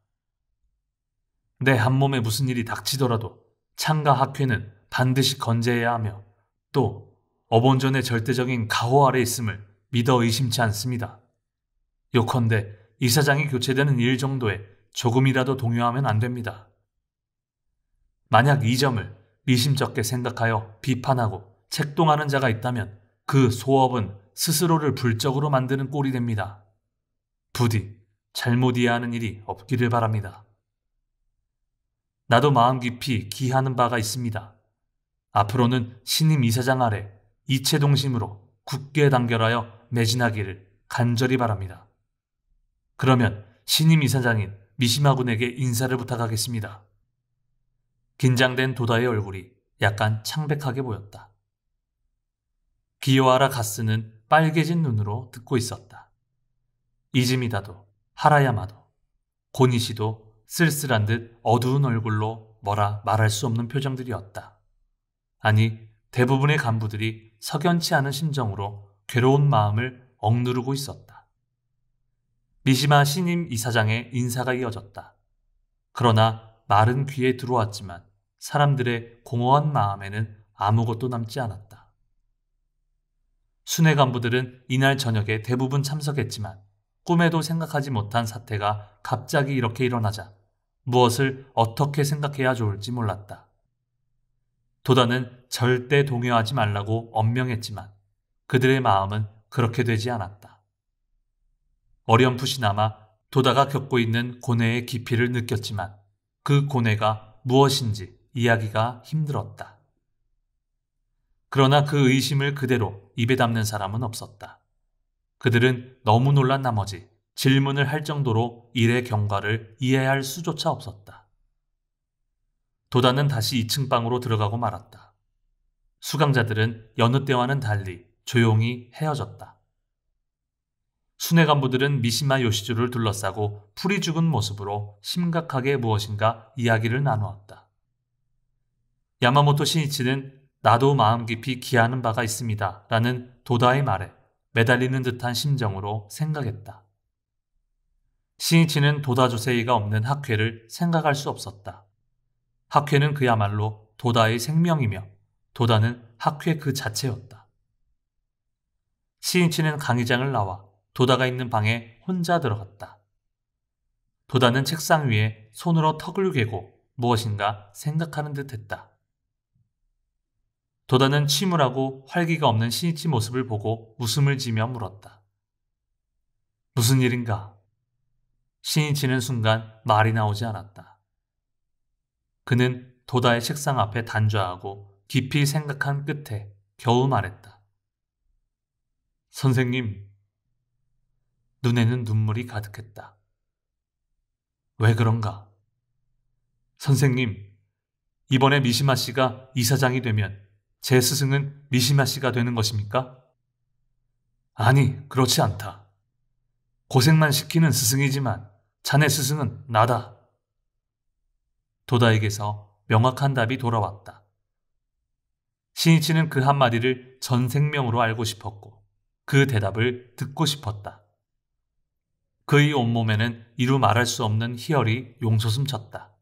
내 한몸에 무슨 일이 닥치더라도 창가 학회는 반드시 건재해야 하며 또 어본전의 절대적인 가호 아래 있음을 믿어 의심치 않습니다. 요컨대 이사장이 교체되는 일 정도에 조금이라도 동요하면 안 됩니다. 만약 이 점을 미심쩍게 생각하여 비판하고 책동하는 자가 있다면 그 소업은 스스로를 불적으로 만드는 꼴이 됩니다. 부디 잘못 이해하는 일이 없기를 바랍니다. 나도 마음 깊이 기하는 바가 있습니다. 앞으로는 신임 이사장 아래 이체동심으로 굳게 단결하여 매진하기를 간절히 바랍니다. 그러면 신임 이사장인 미시마군에게 인사를 부탁하겠습니다. 긴장된 도다의 얼굴이 약간 창백하게 보였다. 기요하라 가스는 빨개진 눈으로 듣고 있었다. 이즈미다도 하라야마도 고니시도 쓸쓸한 듯 어두운 얼굴로 뭐라 말할 수 없는 표정들이었다. 아니, 대부분의 간부들이 석연치 않은 심정으로 괴로운 마음을 억누르고 있었다. 미시마 신임 이사장의 인사가 이어졌다. 그러나 말은 귀에 들어왔지만 사람들의 공허한 마음에는 아무것도 남지 않았다. 순회 간부들은 이날 저녁에 대부분 참석했지만 꿈에도 생각하지 못한 사태가 갑자기 이렇게 일어나자 무엇을 어떻게 생각해야 좋을지 몰랐다. 도다는 절대 동요하지 말라고 엄명했지만 그들의 마음은 그렇게 되지 않았다. 어렴풋이나마 도다가 겪고 있는 고뇌의 깊이를 느꼈지만 그 고뇌가 무엇인지 이야기가 힘들었다. 그러나 그 의심을 그대로 입에 담는 사람은 없었다. 그들은 너무 놀란 나머지 질문을 할 정도로 일의 경과를 이해할 수조차 없었다. 도다는 다시 2층 방으로 들어가고 말았다. 수강자들은 여느 때와는 달리 조용히 헤어졌다. 순회 간부들은 미시마 요시조를 둘러싸고 풀이 죽은 모습으로 심각하게 무엇인가 이야기를 나누었다. 야마모토 신이치는 나도 마음 깊이 기하는 바가 있습니다. 라는 도다의 말에 매달리는 듯한 심정으로 생각했다. 신이치는 도다 조세이가 없는 학회를 생각할 수 없었다. 학회는 그야말로 도다의 생명이며 도다는 학회 그 자체였다. 신이치는 강의장을 나와 도다가 있는 방에 혼자 들어갔다. 도다는 책상 위에 손으로 턱을 괴고 무엇인가 생각하는 듯 했다. 도다는 침울하고 활기가 없는 신이치 모습을 보고 웃음을 지며 물었다. 무슨 일인가? 신이치는 순간 말이 나오지 않았다. 그는 도다의 책상 앞에 단좌하고 깊이 생각한 끝에 겨우 말했다. 선생님. 눈에는 눈물이 가득했다. 왜 그런가? 선생님, 이번에 미시마 씨가 이사장이 되면 제 스승은 미시마 씨가 되는 것입니까? 아니, 그렇지 않다. 고생만 시키는 스승이지만 자네 스승은 나다. 도다에게서 명확한 답이 돌아왔다. 신이치는 그 한마디를 전 생명으로 알고 싶었고 그 대답을 듣고 싶었다. 그의 온몸에는 이루 말할 수 없는 희열이 용솟음쳤다.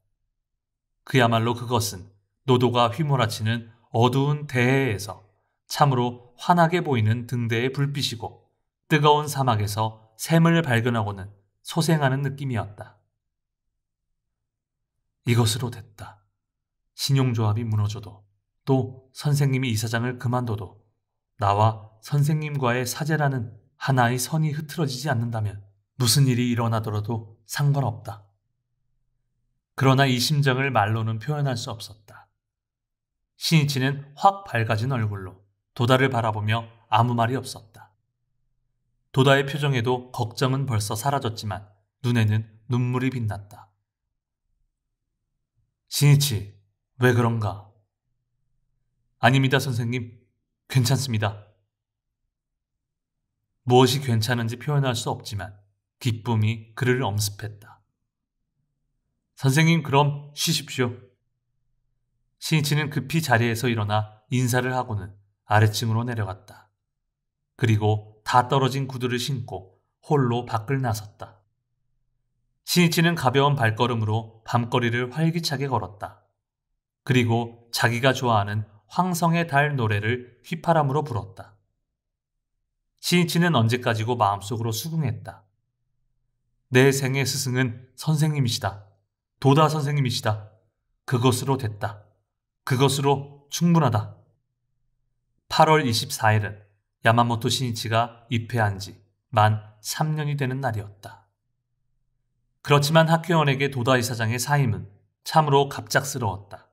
그야말로 그것은 노도가 휘몰아치는 어두운 대해에서 참으로 환하게 보이는 등대의 불빛이고 뜨거운 사막에서 샘을 발견하고는 소생하는 느낌이었다. 이것으로 됐다. 신용조합이 무너져도 또 선생님이 이사장을 그만둬도 나와 선생님과의 사제라는 하나의 선이 흐트러지지 않는다면 무슨 일이 일어나더라도 상관없다. 그러나 이 심정을 말로는 표현할 수 없었다. 신이치는 확 밝아진 얼굴로 도다를 바라보며 아무 말이 없었다. 도다의 표정에도 걱정은 벌써 사라졌지만 눈에는 눈물이 빛났다. 신이치, 왜 그런가? 아닙니다, 선생님. 괜찮습니다. 무엇이 괜찮은지 표현할 수 없지만 기쁨이 그를 엄습했다. 선생님, 그럼 쉬십시오. 신이치는 급히 자리에서 일어나 인사를 하고는 아래층으로 내려갔다. 그리고 다 떨어진 구두를 신고 홀로 밖을 나섰다. 신이치는 가벼운 발걸음으로 밤거리를 활기차게 걸었다. 그리고 자기가 좋아하는 황성의 달 노래를 휘파람으로 불었다. 신이치는 언제까지고 마음속으로 수긍했다. 내 생의 스승은 선생님이시다. 도다 선생님이시다. 그것으로 됐다. 그것으로 충분하다. 8월 24일은 야마모토 신이치가 입회한 지 만 3년이 되는 날이었다. 그렇지만 학회원에게 도다 이사장의 사임은 참으로 갑작스러웠다.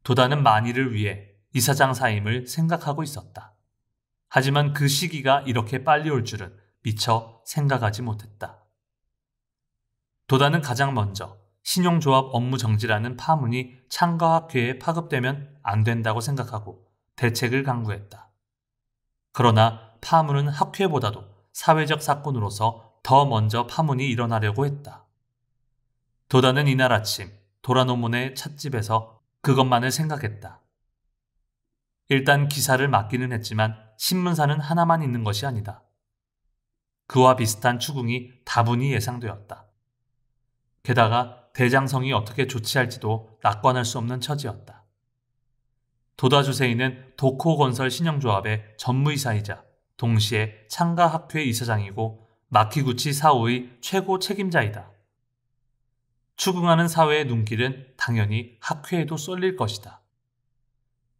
도다는 만일을 위해 이사장 사임을 생각하고 있었다. 하지만 그 시기가 이렇게 빨리 올 줄은 미처 생각하지 못했다. 도다는 가장 먼저 신용조합 업무 정지라는 파문이 창가학회에 파급되면 안 된다고 생각하고 대책을 강구했다. 그러나 파문은 학회보다도 사회적 사건으로서 더 먼저 파문이 일어나려고 했다. 도다는 이날 아침 도라노몬의 찻집에서 그것만을 생각했다. 일단 기사를 맡기는 했지만 신문사는 하나만 있는 것이 아니다. 그와 비슷한 추궁이 다분히 예상되었다. 게다가 대장성이 어떻게 조치할지도 낙관할 수 없는 처지였다. 도다 주세이는 도코건설 신용조합의 전무이사이자 동시에 창가학회 이사장이고 마키구치 사오의 최고 책임자이다. 추궁하는 사회의 눈길은 당연히 학회에도 쏠릴 것이다.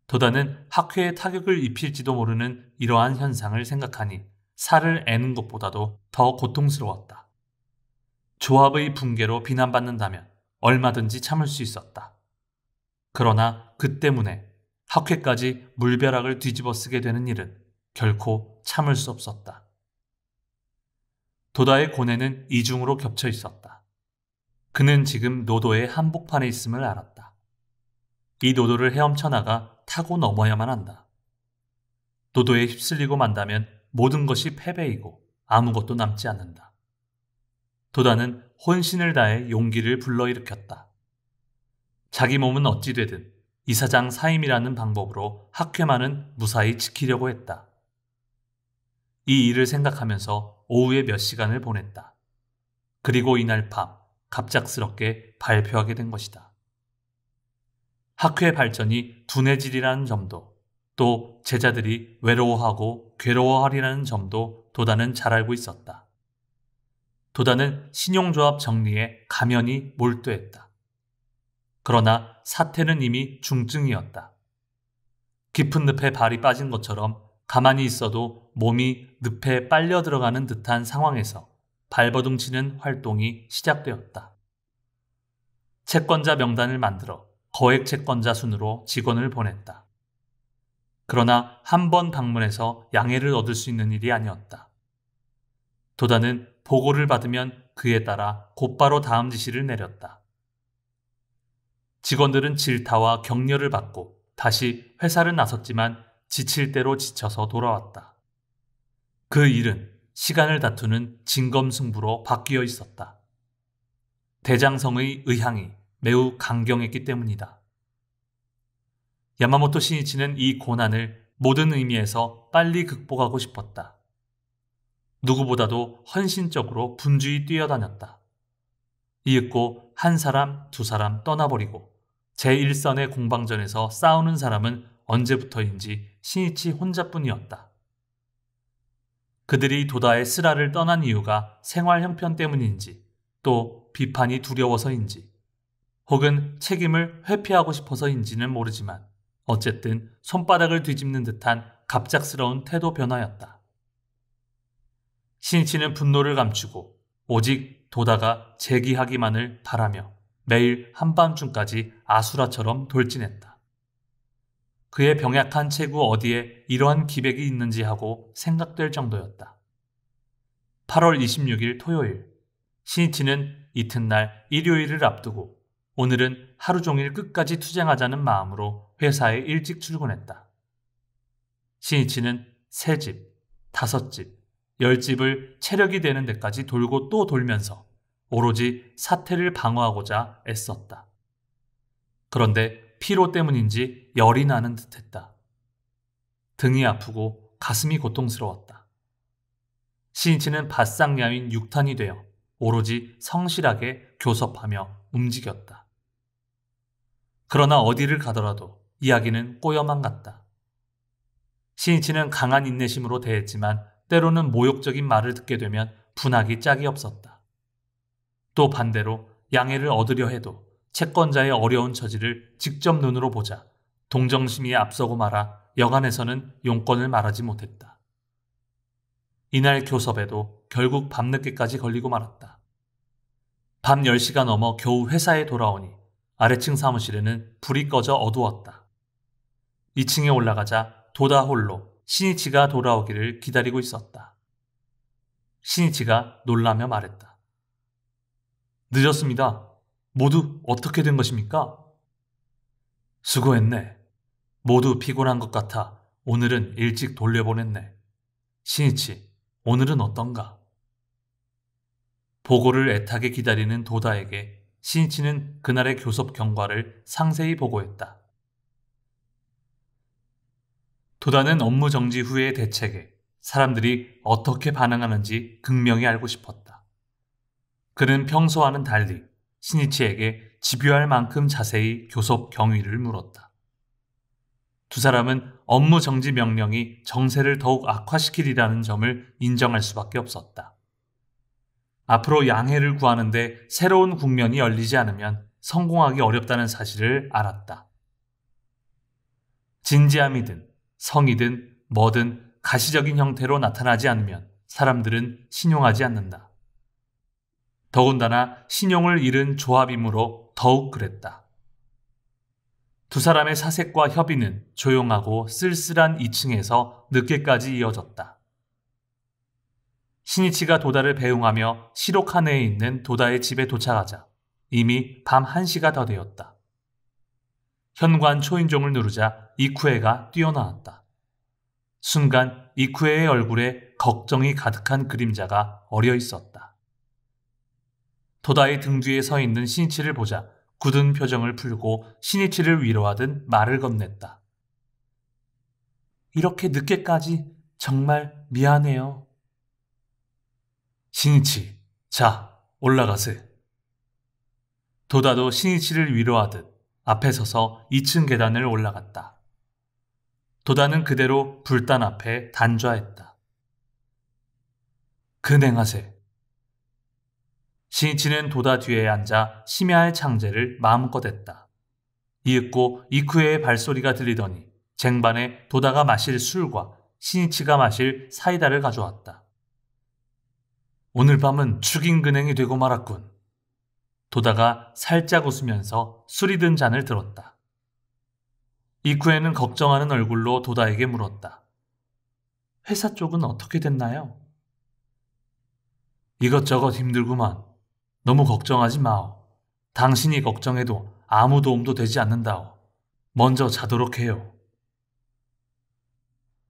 도다는 학회에 타격을 입힐지도 모르는 이러한 현상을 생각하니 살을 애는 것보다도 더 고통스러웠다. 조합의 붕괴로 비난받는다면 얼마든지 참을 수 있었다. 그러나 그 때문에 학회까지 물벼락을 뒤집어 쓰게 되는 일은 결코 참을 수 없었다. 도다의 고뇌는 이중으로 겹쳐 있었다. 그는 지금 노도의 한복판에 있음을 알았다. 이 노도를 헤엄쳐 나가 타고 넘어야만 한다. 노도에 휩쓸리고 만다면 모든 것이 패배이고 아무것도 남지 않는다. 도다는 혼신을 다해 용기를 불러일으켰다. 자기 몸은 어찌 되든 이사장 사임이라는 방법으로 학회만은 무사히 지키려고 했다. 이 일을 생각하면서 오후에 몇 시간을 보냈다. 그리고 이날 밤 갑작스럽게 발표하게 된 것이다. 학회 발전이 둔해지리라는 점도 또 제자들이 외로워하고 괴로워하리라는 점도 도다는 잘 알고 있었다. 도다는 신용조합 정리에 가면이 몰두했다. 그러나 사태는 이미 중증이었다. 깊은 늪에 발이 빠진 것처럼 가만히 있어도 몸이 늪에 빨려 들어가는 듯한 상황에서 발버둥치는 활동이 시작되었다. 채권자 명단을 만들어 거액 채권자 순으로 직원을 보냈다. 그러나 한 번 방문해서 양해를 얻을 수 있는 일이 아니었다. 도다는 보고를 받으면 그에 따라 곧바로 다음 지시를 내렸다. 직원들은 질타와 격려를 받고 다시 회사를 나섰지만 지칠 대로 지쳐서 돌아왔다. 그 일은 시간을 다투는 진검승부로 바뀌어 있었다. 대장성의 의향이 매우 강경했기 때문이다. 야마모토 신이치는 이 고난을 모든 의미에서 빨리 극복하고 싶었다. 누구보다도 헌신적으로 분주히 뛰어다녔다. 이윽고 한 사람, 두 사람 떠나버리고 제1선의 공방전에서 싸우는 사람은 언제부터인지 신이치 혼자뿐이었다. 그들이 도다의 스라를 떠난 이유가 생활 형편 때문인지 또 비판이 두려워서인지 혹은 책임을 회피하고 싶어서인지는 모르지만 어쨌든 손바닥을 뒤집는 듯한 갑작스러운 태도 변화였다. 신이치는 분노를 감추고 오직 도다가 재기하기만을 바라며 매일 한밤중까지 아수라처럼 돌진했다. 그의 병약한 체구 어디에 이러한 기백이 있는지 하고 생각될 정도였다. 8월 26일 토요일, 신이치는 이튿날 일요일을 앞두고 오늘은 하루 종일 끝까지 투쟁하자는 마음으로 회사에 일찍 출근했다. 신이치는 3집, 5집, 10집을 체력이 되는 데까지 돌고 또 돌면서 오로지 사태를 방어하고자 애썼다. 그런데 피로 때문인지 열이 나는 듯했다. 등이 아프고 가슴이 고통스러웠다. 신이치는 바싹 야윈 육탄이 되어 오로지 성실하게 교섭하며 움직였다. 그러나 어디를 가더라도 이야기는 꼬여만 갔다. 신이치는 강한 인내심으로 대했지만 때로는 모욕적인 말을 듣게 되면 분하기 짝이 없었다. 또 반대로 양해를 얻으려 해도 채권자의 어려운 처지를 직접 눈으로 보자 동정심이 앞서고 말아 여간에서는 용건을 말하지 못했다. 이날 교섭에도 결국 밤늦게까지 걸리고 말았다. 밤 10시가 넘어 겨우 회사에 돌아오니 아래층 사무실에는 불이 꺼져 어두웠다. 2층에 올라가자 도다 홀로 신이치가 돌아오기를 기다리고 있었다. 신이치가 놀라며 말했다. 늦었습니다. 모두 어떻게 된 것입니까? 수고했네. 모두 피곤한 것 같아 오늘은 일찍 돌려보냈네. 신이치, 오늘은 어떤가? 보고를 애타게 기다리는 도다에게 신이치는 그날의 교섭 경과를 상세히 보고했다. 도다는 업무 정지 후의 대책에 사람들이 어떻게 반응하는지 극명히 알고 싶었다. 그는 평소와는 달리 신이치에게 집요할 만큼 자세히 교섭 경위를 물었다. 두 사람은 업무 정지 명령이 정세를 더욱 악화시키리라는 점을 인정할 수밖에 없었다. 앞으로 양해를 구하는데 새로운 국면이 열리지 않으면 성공하기 어렵다는 사실을 알았다. 진지함이든 성이든 뭐든 가시적인 형태로 나타나지 않으면 사람들은 신용하지 않는다. 더군다나 신용을 잃은 조합이므로 더욱 그랬다. 두 사람의 사색과 협의는 조용하고 쓸쓸한 2층에서 늦게까지 이어졌다. 신이치가 도다를 배웅하며 시로카네에 있는 도다의 집에 도착하자 이미 밤 1시가 더 되었다. 현관 초인종을 누르자 이쿠에가 뛰어나왔다. 순간 이쿠에의 얼굴에 걱정이 가득한 그림자가 어려 있었다. 도다의 등 뒤에 서 있는 신이치를 보자 굳은 표정을 풀고 신이치를 위로하듯 말을 건넸다. 이렇게 늦게까지 정말 미안해요. 신이치, 자, 올라가세. 도다도 신이치를 위로하듯 앞에 서서 2층 계단을 올라갔다. 도다는 그대로 불단 앞에 단좌했다. 근행하세. 신이치는 도다 뒤에 앉아 심야의 창제를 마음껏 했다. 이윽고 이쿠에의 발소리가 들리더니 쟁반에 도다가 마실 술과 신이치가 마실 사이다를 가져왔다. 오늘 밤은 축인근행이 되고 말았군. 도다가 살짝 웃으면서 술이 든 잔을 들었다. 이쿠에는 걱정하는 얼굴로 도다에게 물었다. 회사 쪽은 어떻게 됐나요? 이것저것 힘들구만. 너무 걱정하지 마오. 당신이 걱정해도 아무 도움도 되지 않는다오. 먼저 자도록 해요.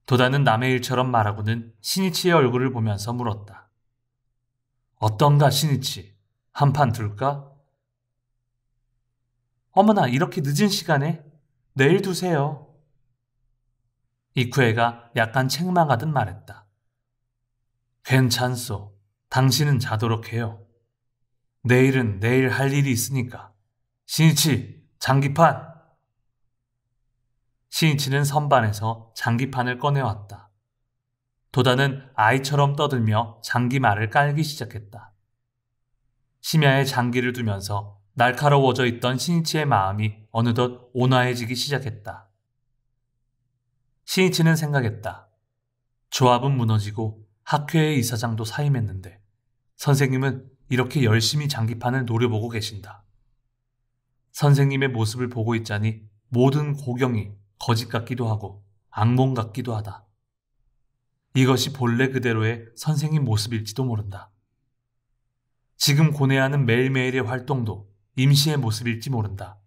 도다는 남의 일처럼 말하고는 신이치의 얼굴을 보면서 물었다. 어떤가 신이치? 한판 둘까? 어머나 이렇게 늦은 시간에? 내일 두세요. 이쿠에가 약간 책망하듯 말했다. 괜찮소. 당신은 자도록 해요. 내일은 내일 할 일이 있으니까. 신이치, 장기판! 신이치는 선반에서 장기판을 꺼내왔다. 도다는 아이처럼 떠들며 장기말을 깔기 시작했다. 심야에 장기를 두면서 날카로워져 있던 신이치의 마음이 어느덧 온화해지기 시작했다. 신이치는 생각했다. 조합은 무너지고 학회의 이사장도 사임했는데 선생님은 이렇게 열심히 장기판을 노려보고 계신다. 선생님의 모습을 보고 있자니 모든 고경이 거짓 같기도 하고 악몽 같기도 하다. 이것이 본래 그대로의 선생님 모습일지도 모른다. 지금 고뇌하는 매일매일의 활동도 임시의 모습일지 모른다.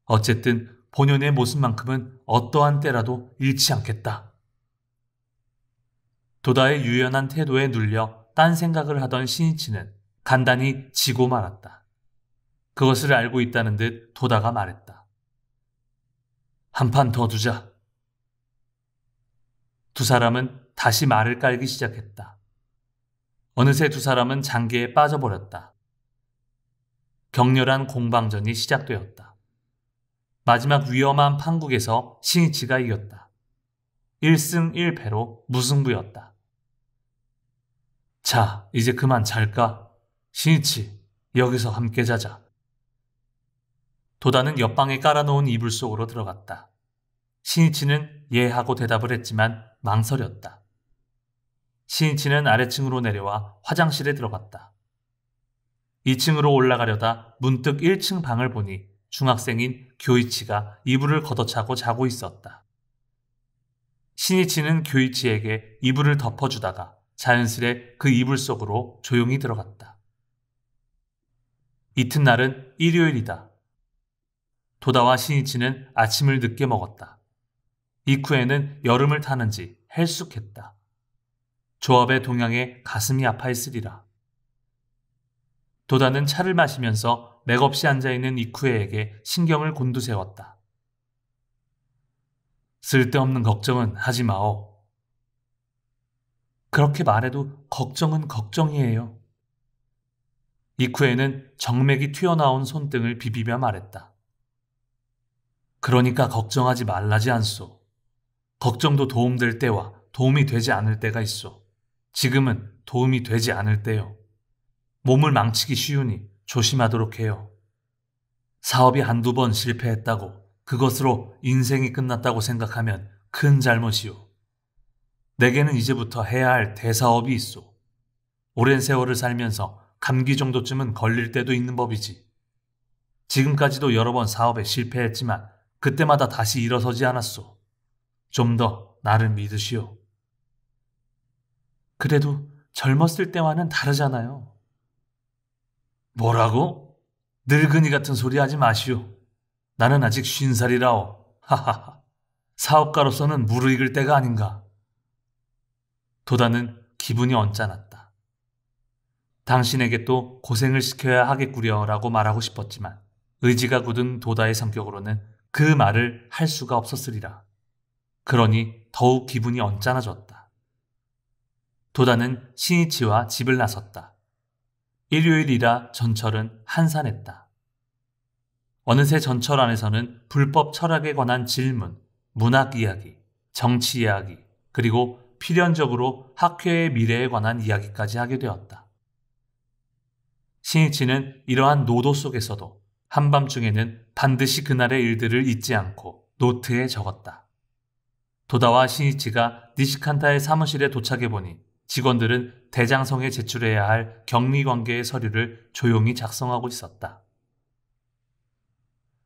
어쨌든 본연의 모습만큼은 어떠한 때라도 잃지 않겠다. 도다의 유연한 태도에 눌려 딴 생각을 하던 신이치는 간단히 지고 말았다. 그것을 알고 있다는 듯 도다가 말했다. 한 판 더 두자. 두 사람은 다시 말을 깔기 시작했다. 어느새 두 사람은 장기에 빠져버렸다. 격렬한 공방전이 시작되었다. 마지막 위험한 판국에서 신이치가 이겼다. 1승 1패로 무승부였다. 자, 이제 그만 잘까? 신이치, 여기서 함께 자자. 도다는 옆방에 깔아놓은 이불 속으로 들어갔다. 신이치는 예 하고 대답을 했지만 망설였다. 신이치는 아래층으로 내려와 화장실에 들어갔다. 2층으로 올라가려다 문득 1층 방을 보니 중학생인 교이치가 이불을 걷어차고 자고 있었다. 신이치는 교이치에게 이불을 덮어주다가 자연스레 그 이불 속으로 조용히 들어갔다. 이튿날은 일요일이다. 도다와 신이치는 아침을 늦게 먹었다. 이쿠에는 여름을 타는지 헬쑥했다. 조합의 동향에 가슴이 아파했으리라. 도다는 차를 마시면서 맥없이 앉아있는 이쿠에에게 신경을 곤두세웠다. 쓸데없는 걱정은 하지 마오. 그렇게 말해도 걱정은 걱정이에요. 이쿠에는 정맥이 튀어나온 손등을 비비며 말했다. 그러니까 걱정하지 말라지 않소. 걱정도 도움될 때와 도움이 되지 않을 때가 있소. 지금은 도움이 되지 않을 때요. 몸을 망치기 쉬우니 조심하도록 해요. 사업이 한두 번 실패했다고 그것으로 인생이 끝났다고 생각하면 큰 잘못이요. 내게는 이제부터 해야 할 대사업이 있소. 오랜 세월을 살면서 감기 정도쯤은 걸릴 때도 있는 법이지. 지금까지도 여러 번 사업에 실패했지만 그때마다 다시 일어서지 않았소. 좀 더 나를 믿으시오. 그래도 젊었을 때와는 다르잖아요. 뭐라고? 늙은이 같은 소리 하지 마시오. 나는 아직 50살이라오. 하하하. 사업가로서는 무르익을 때가 아닌가. 도다는 기분이 언짢았다. 당신에게 또 고생을 시켜야 하겠구려 라고 말하고 싶었지만 의지가 굳은 도다의 성격으로는 그 말을 할 수가 없었으리라. 그러니 더욱 기분이 언짢아졌다. 도다는 신이치와 집을 나섰다. 일요일이라 전철은 한산했다. 어느새 전철 안에서는 불법 철학에 관한 질문, 문학 이야기, 정치 이야기, 그리고 필연적으로 학회의 미래에 관한 이야기까지 하게 되었다. 신이치는 이러한 노도 속에서도 한밤중에는 반드시 그날의 일들을 잊지 않고 노트에 적었다. 도다와 시니치가 니시칸타의 사무실에 도착해보니 직원들은 대장성에 제출해야 할 격리관계의 서류를 조용히 작성하고 있었다.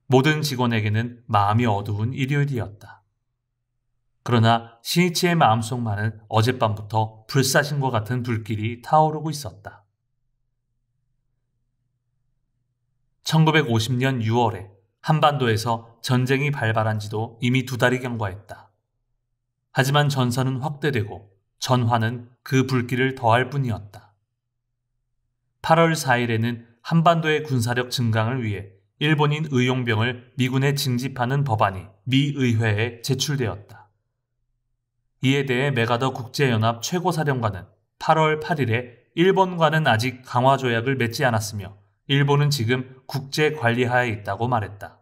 모든 직원에게는 마음이 어두운 일요일이었다. 그러나 시니치의 마음속만은 어젯밤부터 불사신과 같은 불길이 타오르고 있었다. 1950년 6월에 한반도에서 전쟁이 발발한 지도 이미 2달이 경과했다. 하지만 전선은 확대되고 전화는 그 불길을 더할 뿐이었다. 8월 4일에는 한반도의 군사력 증강을 위해 일본인 의용병을 미군에 징집하는 법안이 미 의회에 제출되었다. 이에 대해 메가더 국제연합 최고사령관은 8월 8일에 일본과는 아직 강화 조약을 맺지 않았으며 일본은 지금 국제관리하에 있다고 말했다.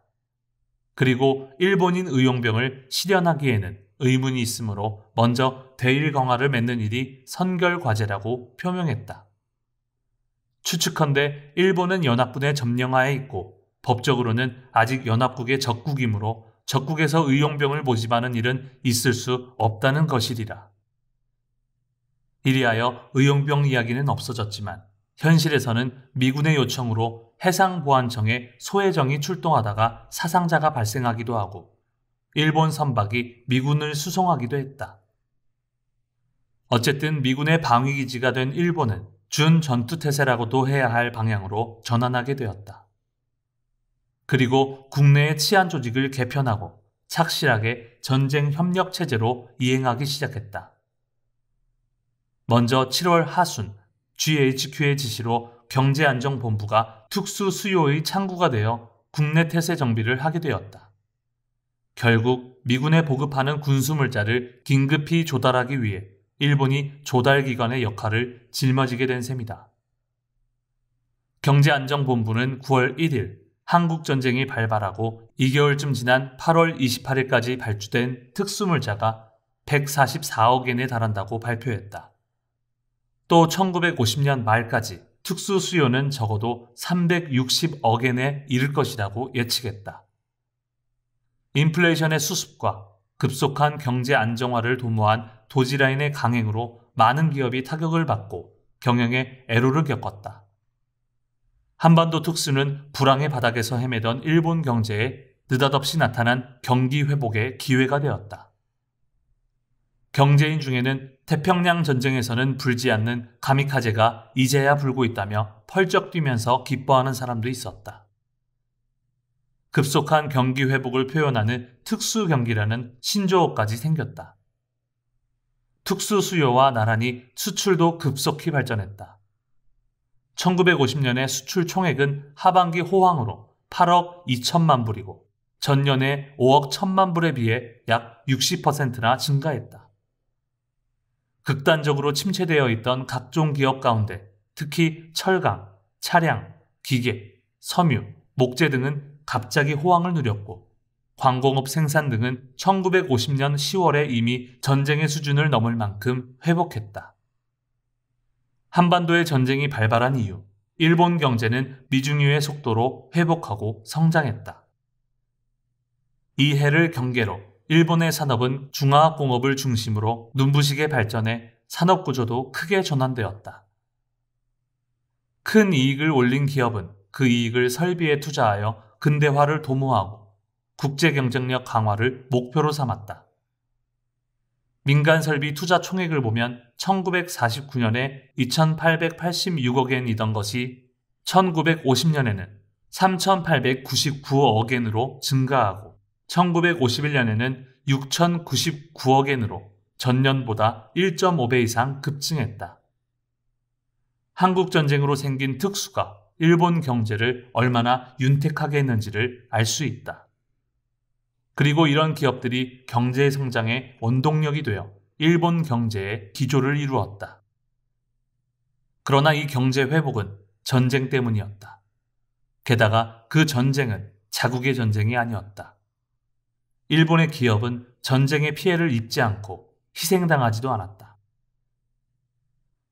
그리고 일본인 의용병을 실현하기에는 의문이 있으므로 먼저 대일 강화를 맺는 일이 선결과제라고 표명했다. 추측컨대 일본은 연합군의 점령하에 있고 법적으로는 아직 연합국의 적국이므로 적국에서 의용병을 모집하는 일은 있을 수 없다는 것이리라. 이리하여 의용병 이야기는 없어졌지만 현실에서는 미군의 요청으로 해상보안청에 소혜정이 출동하다가 사상자가 발생하기도 하고 일본 선박이 미군을 수송하기도 했다. 어쨌든 미군의 방위기지가 된 일본은 준전투태세라고도 해야 할 방향으로 전환하게 되었다. 그리고 국내의 치안 조직을 개편하고 착실하게 전쟁 협력 체제로 이행하기 시작했다. 먼저 7월 하순 GHQ의 지시로 경제안정본부가 특수수요의 창구가 되어 국내 태세 정비를 하게 되었다. 결국 미군에 보급하는 군수물자를 긴급히 조달하기 위해 일본이 조달기관의 역할을 짊어지게 된 셈이다. 경제안정본부는 9월 1일 한국전쟁이 발발하고 2개월쯤 지난 8월 28일까지 발주된 특수물자가 144억 엔에 달한다고 발표했다. 또 1950년 말까지 특수 수요는 적어도 360억 엔에 이를 것이라고 예측했다. 인플레이션의 수습과 급속한 경제 안정화를 도모한 도지라인의 강행으로 많은 기업이 타격을 받고 경영에 애로를 겪었다. 한반도 특수는 불황의 바닥에서 헤매던 일본 경제에 느닷없이 나타난 경기 회복의 기회가 되었다. 경제인 중에는 태평양 전쟁에서는 불지 않는 가미카제가 이제야 불고 있다며 펄쩍 뛰면서 기뻐하는 사람도 있었다. 급속한 경기 회복을 표현하는 특수경기라는 신조어까지 생겼다. 특수 수요와 나란히 수출도 급속히 발전했다. 1950년의 수출 총액은 하반기 호황으로 8억 2천만 불이고 전년의 5억 1천만 불에 비해 약 60%나 증가했다. 극단적으로 침체되어 있던 각종 기업 가운데 특히 철강, 차량, 기계, 섬유, 목재 등은 갑자기 호황을 누렸고 광공업 생산 등은 1950년 10월에 이미 전쟁의 수준을 넘을 만큼 회복했다. 한반도의 전쟁이 발발한 이후 일본 경제는 미중유의 속도로 회복하고 성장했다. 이 해를 경계로 일본의 산업은 중화학공업을 중심으로 눈부시게 발전해 산업구조도 크게 전환되었다. 큰 이익을 올린 기업은 그 이익을 설비에 투자하여 근대화를 도모하고 국제경쟁력 강화를 목표로 삼았다. 민간 설비 투자 총액을 보면 1949년에 2,886억 엔이던 것이 1950년에는 3,899억 엔으로 증가하고 1951년에는 6,099억 엔으로 전년보다 1.5배 이상 급증했다. 한국전쟁으로 생긴 특수가 일본 경제를 얼마나 윤택하게 했는지를 알 수 있다. 그리고 이런 기업들이 경제 성장의 원동력이 되어 일본 경제의 기조를 이루었다. 그러나 이 경제 회복은 전쟁 때문이었다. 게다가 그 전쟁은 자국의 전쟁이 아니었다. 일본의 기업은 전쟁의 피해를 입지 않고 희생당하지도 않았다.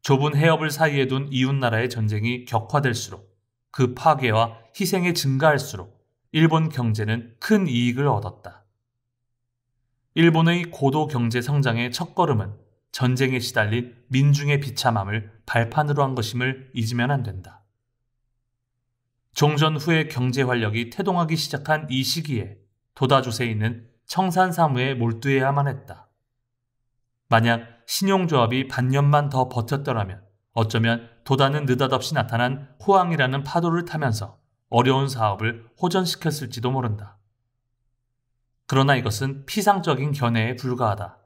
좁은 해협을 사이에 둔 이웃나라의 전쟁이 격화될수록 그 파괴와 희생이 증가할수록 일본 경제는 큰 이익을 얻었다. 일본의 고도 경제 성장의 첫걸음은 전쟁에 시달린 민중의 비참함을 발판으로 한 것임을 잊으면 안 된다. 종전 후의 경제 활력이 태동하기 시작한 이 시기에 도다 조세이는 청산사무에 몰두해야만 했다. 만약 신용조합이 반년만 더 버텼더라면 어쩌면 도다는 느닷없이 나타난 호황이라는 파도를 타면서 어려운 사업을 호전시켰을지도 모른다. 그러나 이것은 피상적인 견해에 불과하다.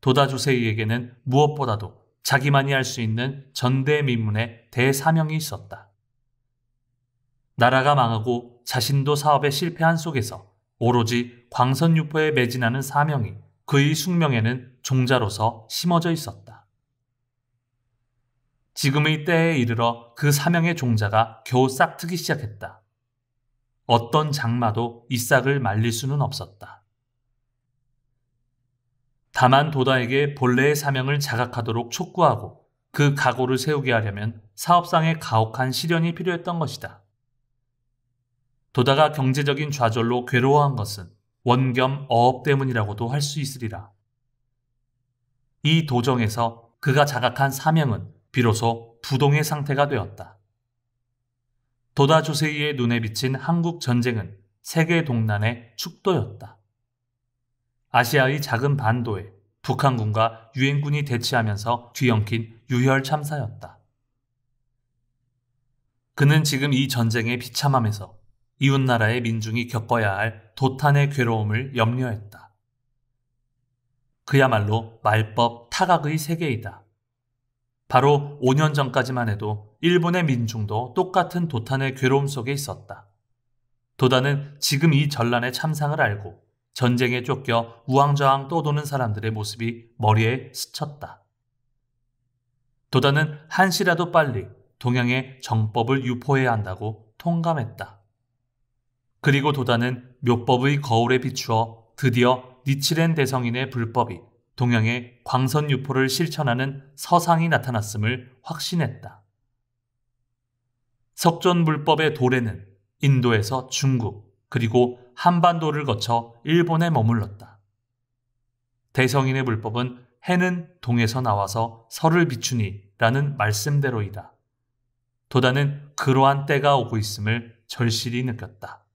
도다 조세이에게는 무엇보다도 자기만이 할 수 있는 전대미문의 대사명이 있었다. 나라가 망하고 자신도 사업에 실패한 속에서 오로지 광선유포에 매진하는 사명이 그의 숙명에는 종자로서 심어져 있었다. 지금의 때에 이르러 그 사명의 종자가 겨우 싹트기 시작했다. 어떤 장마도 이 싹을 말릴 수는 없었다. 다만 도다에게 본래의 사명을 자각하도록 촉구하고 그 각오를 세우게 하려면 사업상의 가혹한 시련이 필요했던 것이다. 도다가 경제적인 좌절로 괴로워한 것은 원겸 어업 때문이라고도 할 수 있으리라. 이 도정에서 그가 자각한 사명은 비로소 부동의 상태가 되었다. 도다 조세이의 눈에 비친 한국 전쟁은 세계 동난의 축도였다. 아시아의 작은 반도에 북한군과 유엔군이 대치하면서 뒤엉킨 유혈 참사였다. 그는 지금 이 전쟁의 비참함에서 이웃나라의 민중이 겪어야 할 도탄의 괴로움을 염려했다. 그야말로 말법 타각의 세계이다. 바로 5년 전까지만 해도 일본의 민중도 똑같은 도탄의 괴로움 속에 있었다. 도다는 지금 이 전란의 참상을 알고 전쟁에 쫓겨 우왕좌왕 떠도는 사람들의 모습이 머리에 스쳤다. 도다는 한시라도 빨리 동양에 정법을 유포해야 한다고 통감했다. 그리고 도다는 묘법의 거울에 비추어 드디어 니치렌 대성인의 불법이 동양의 광선유포를 실천하는 서상이 나타났음을 확신했다. 석존물법의 도래는 인도에서 중국 그리고 한반도를 거쳐 일본에 머물렀다. 대성인의 불법은 해는 동에서 나와서 설을 비추니 라는 말씀대로이다. 도다는 그러한 때가 오고 있음을 절실히 느꼈다.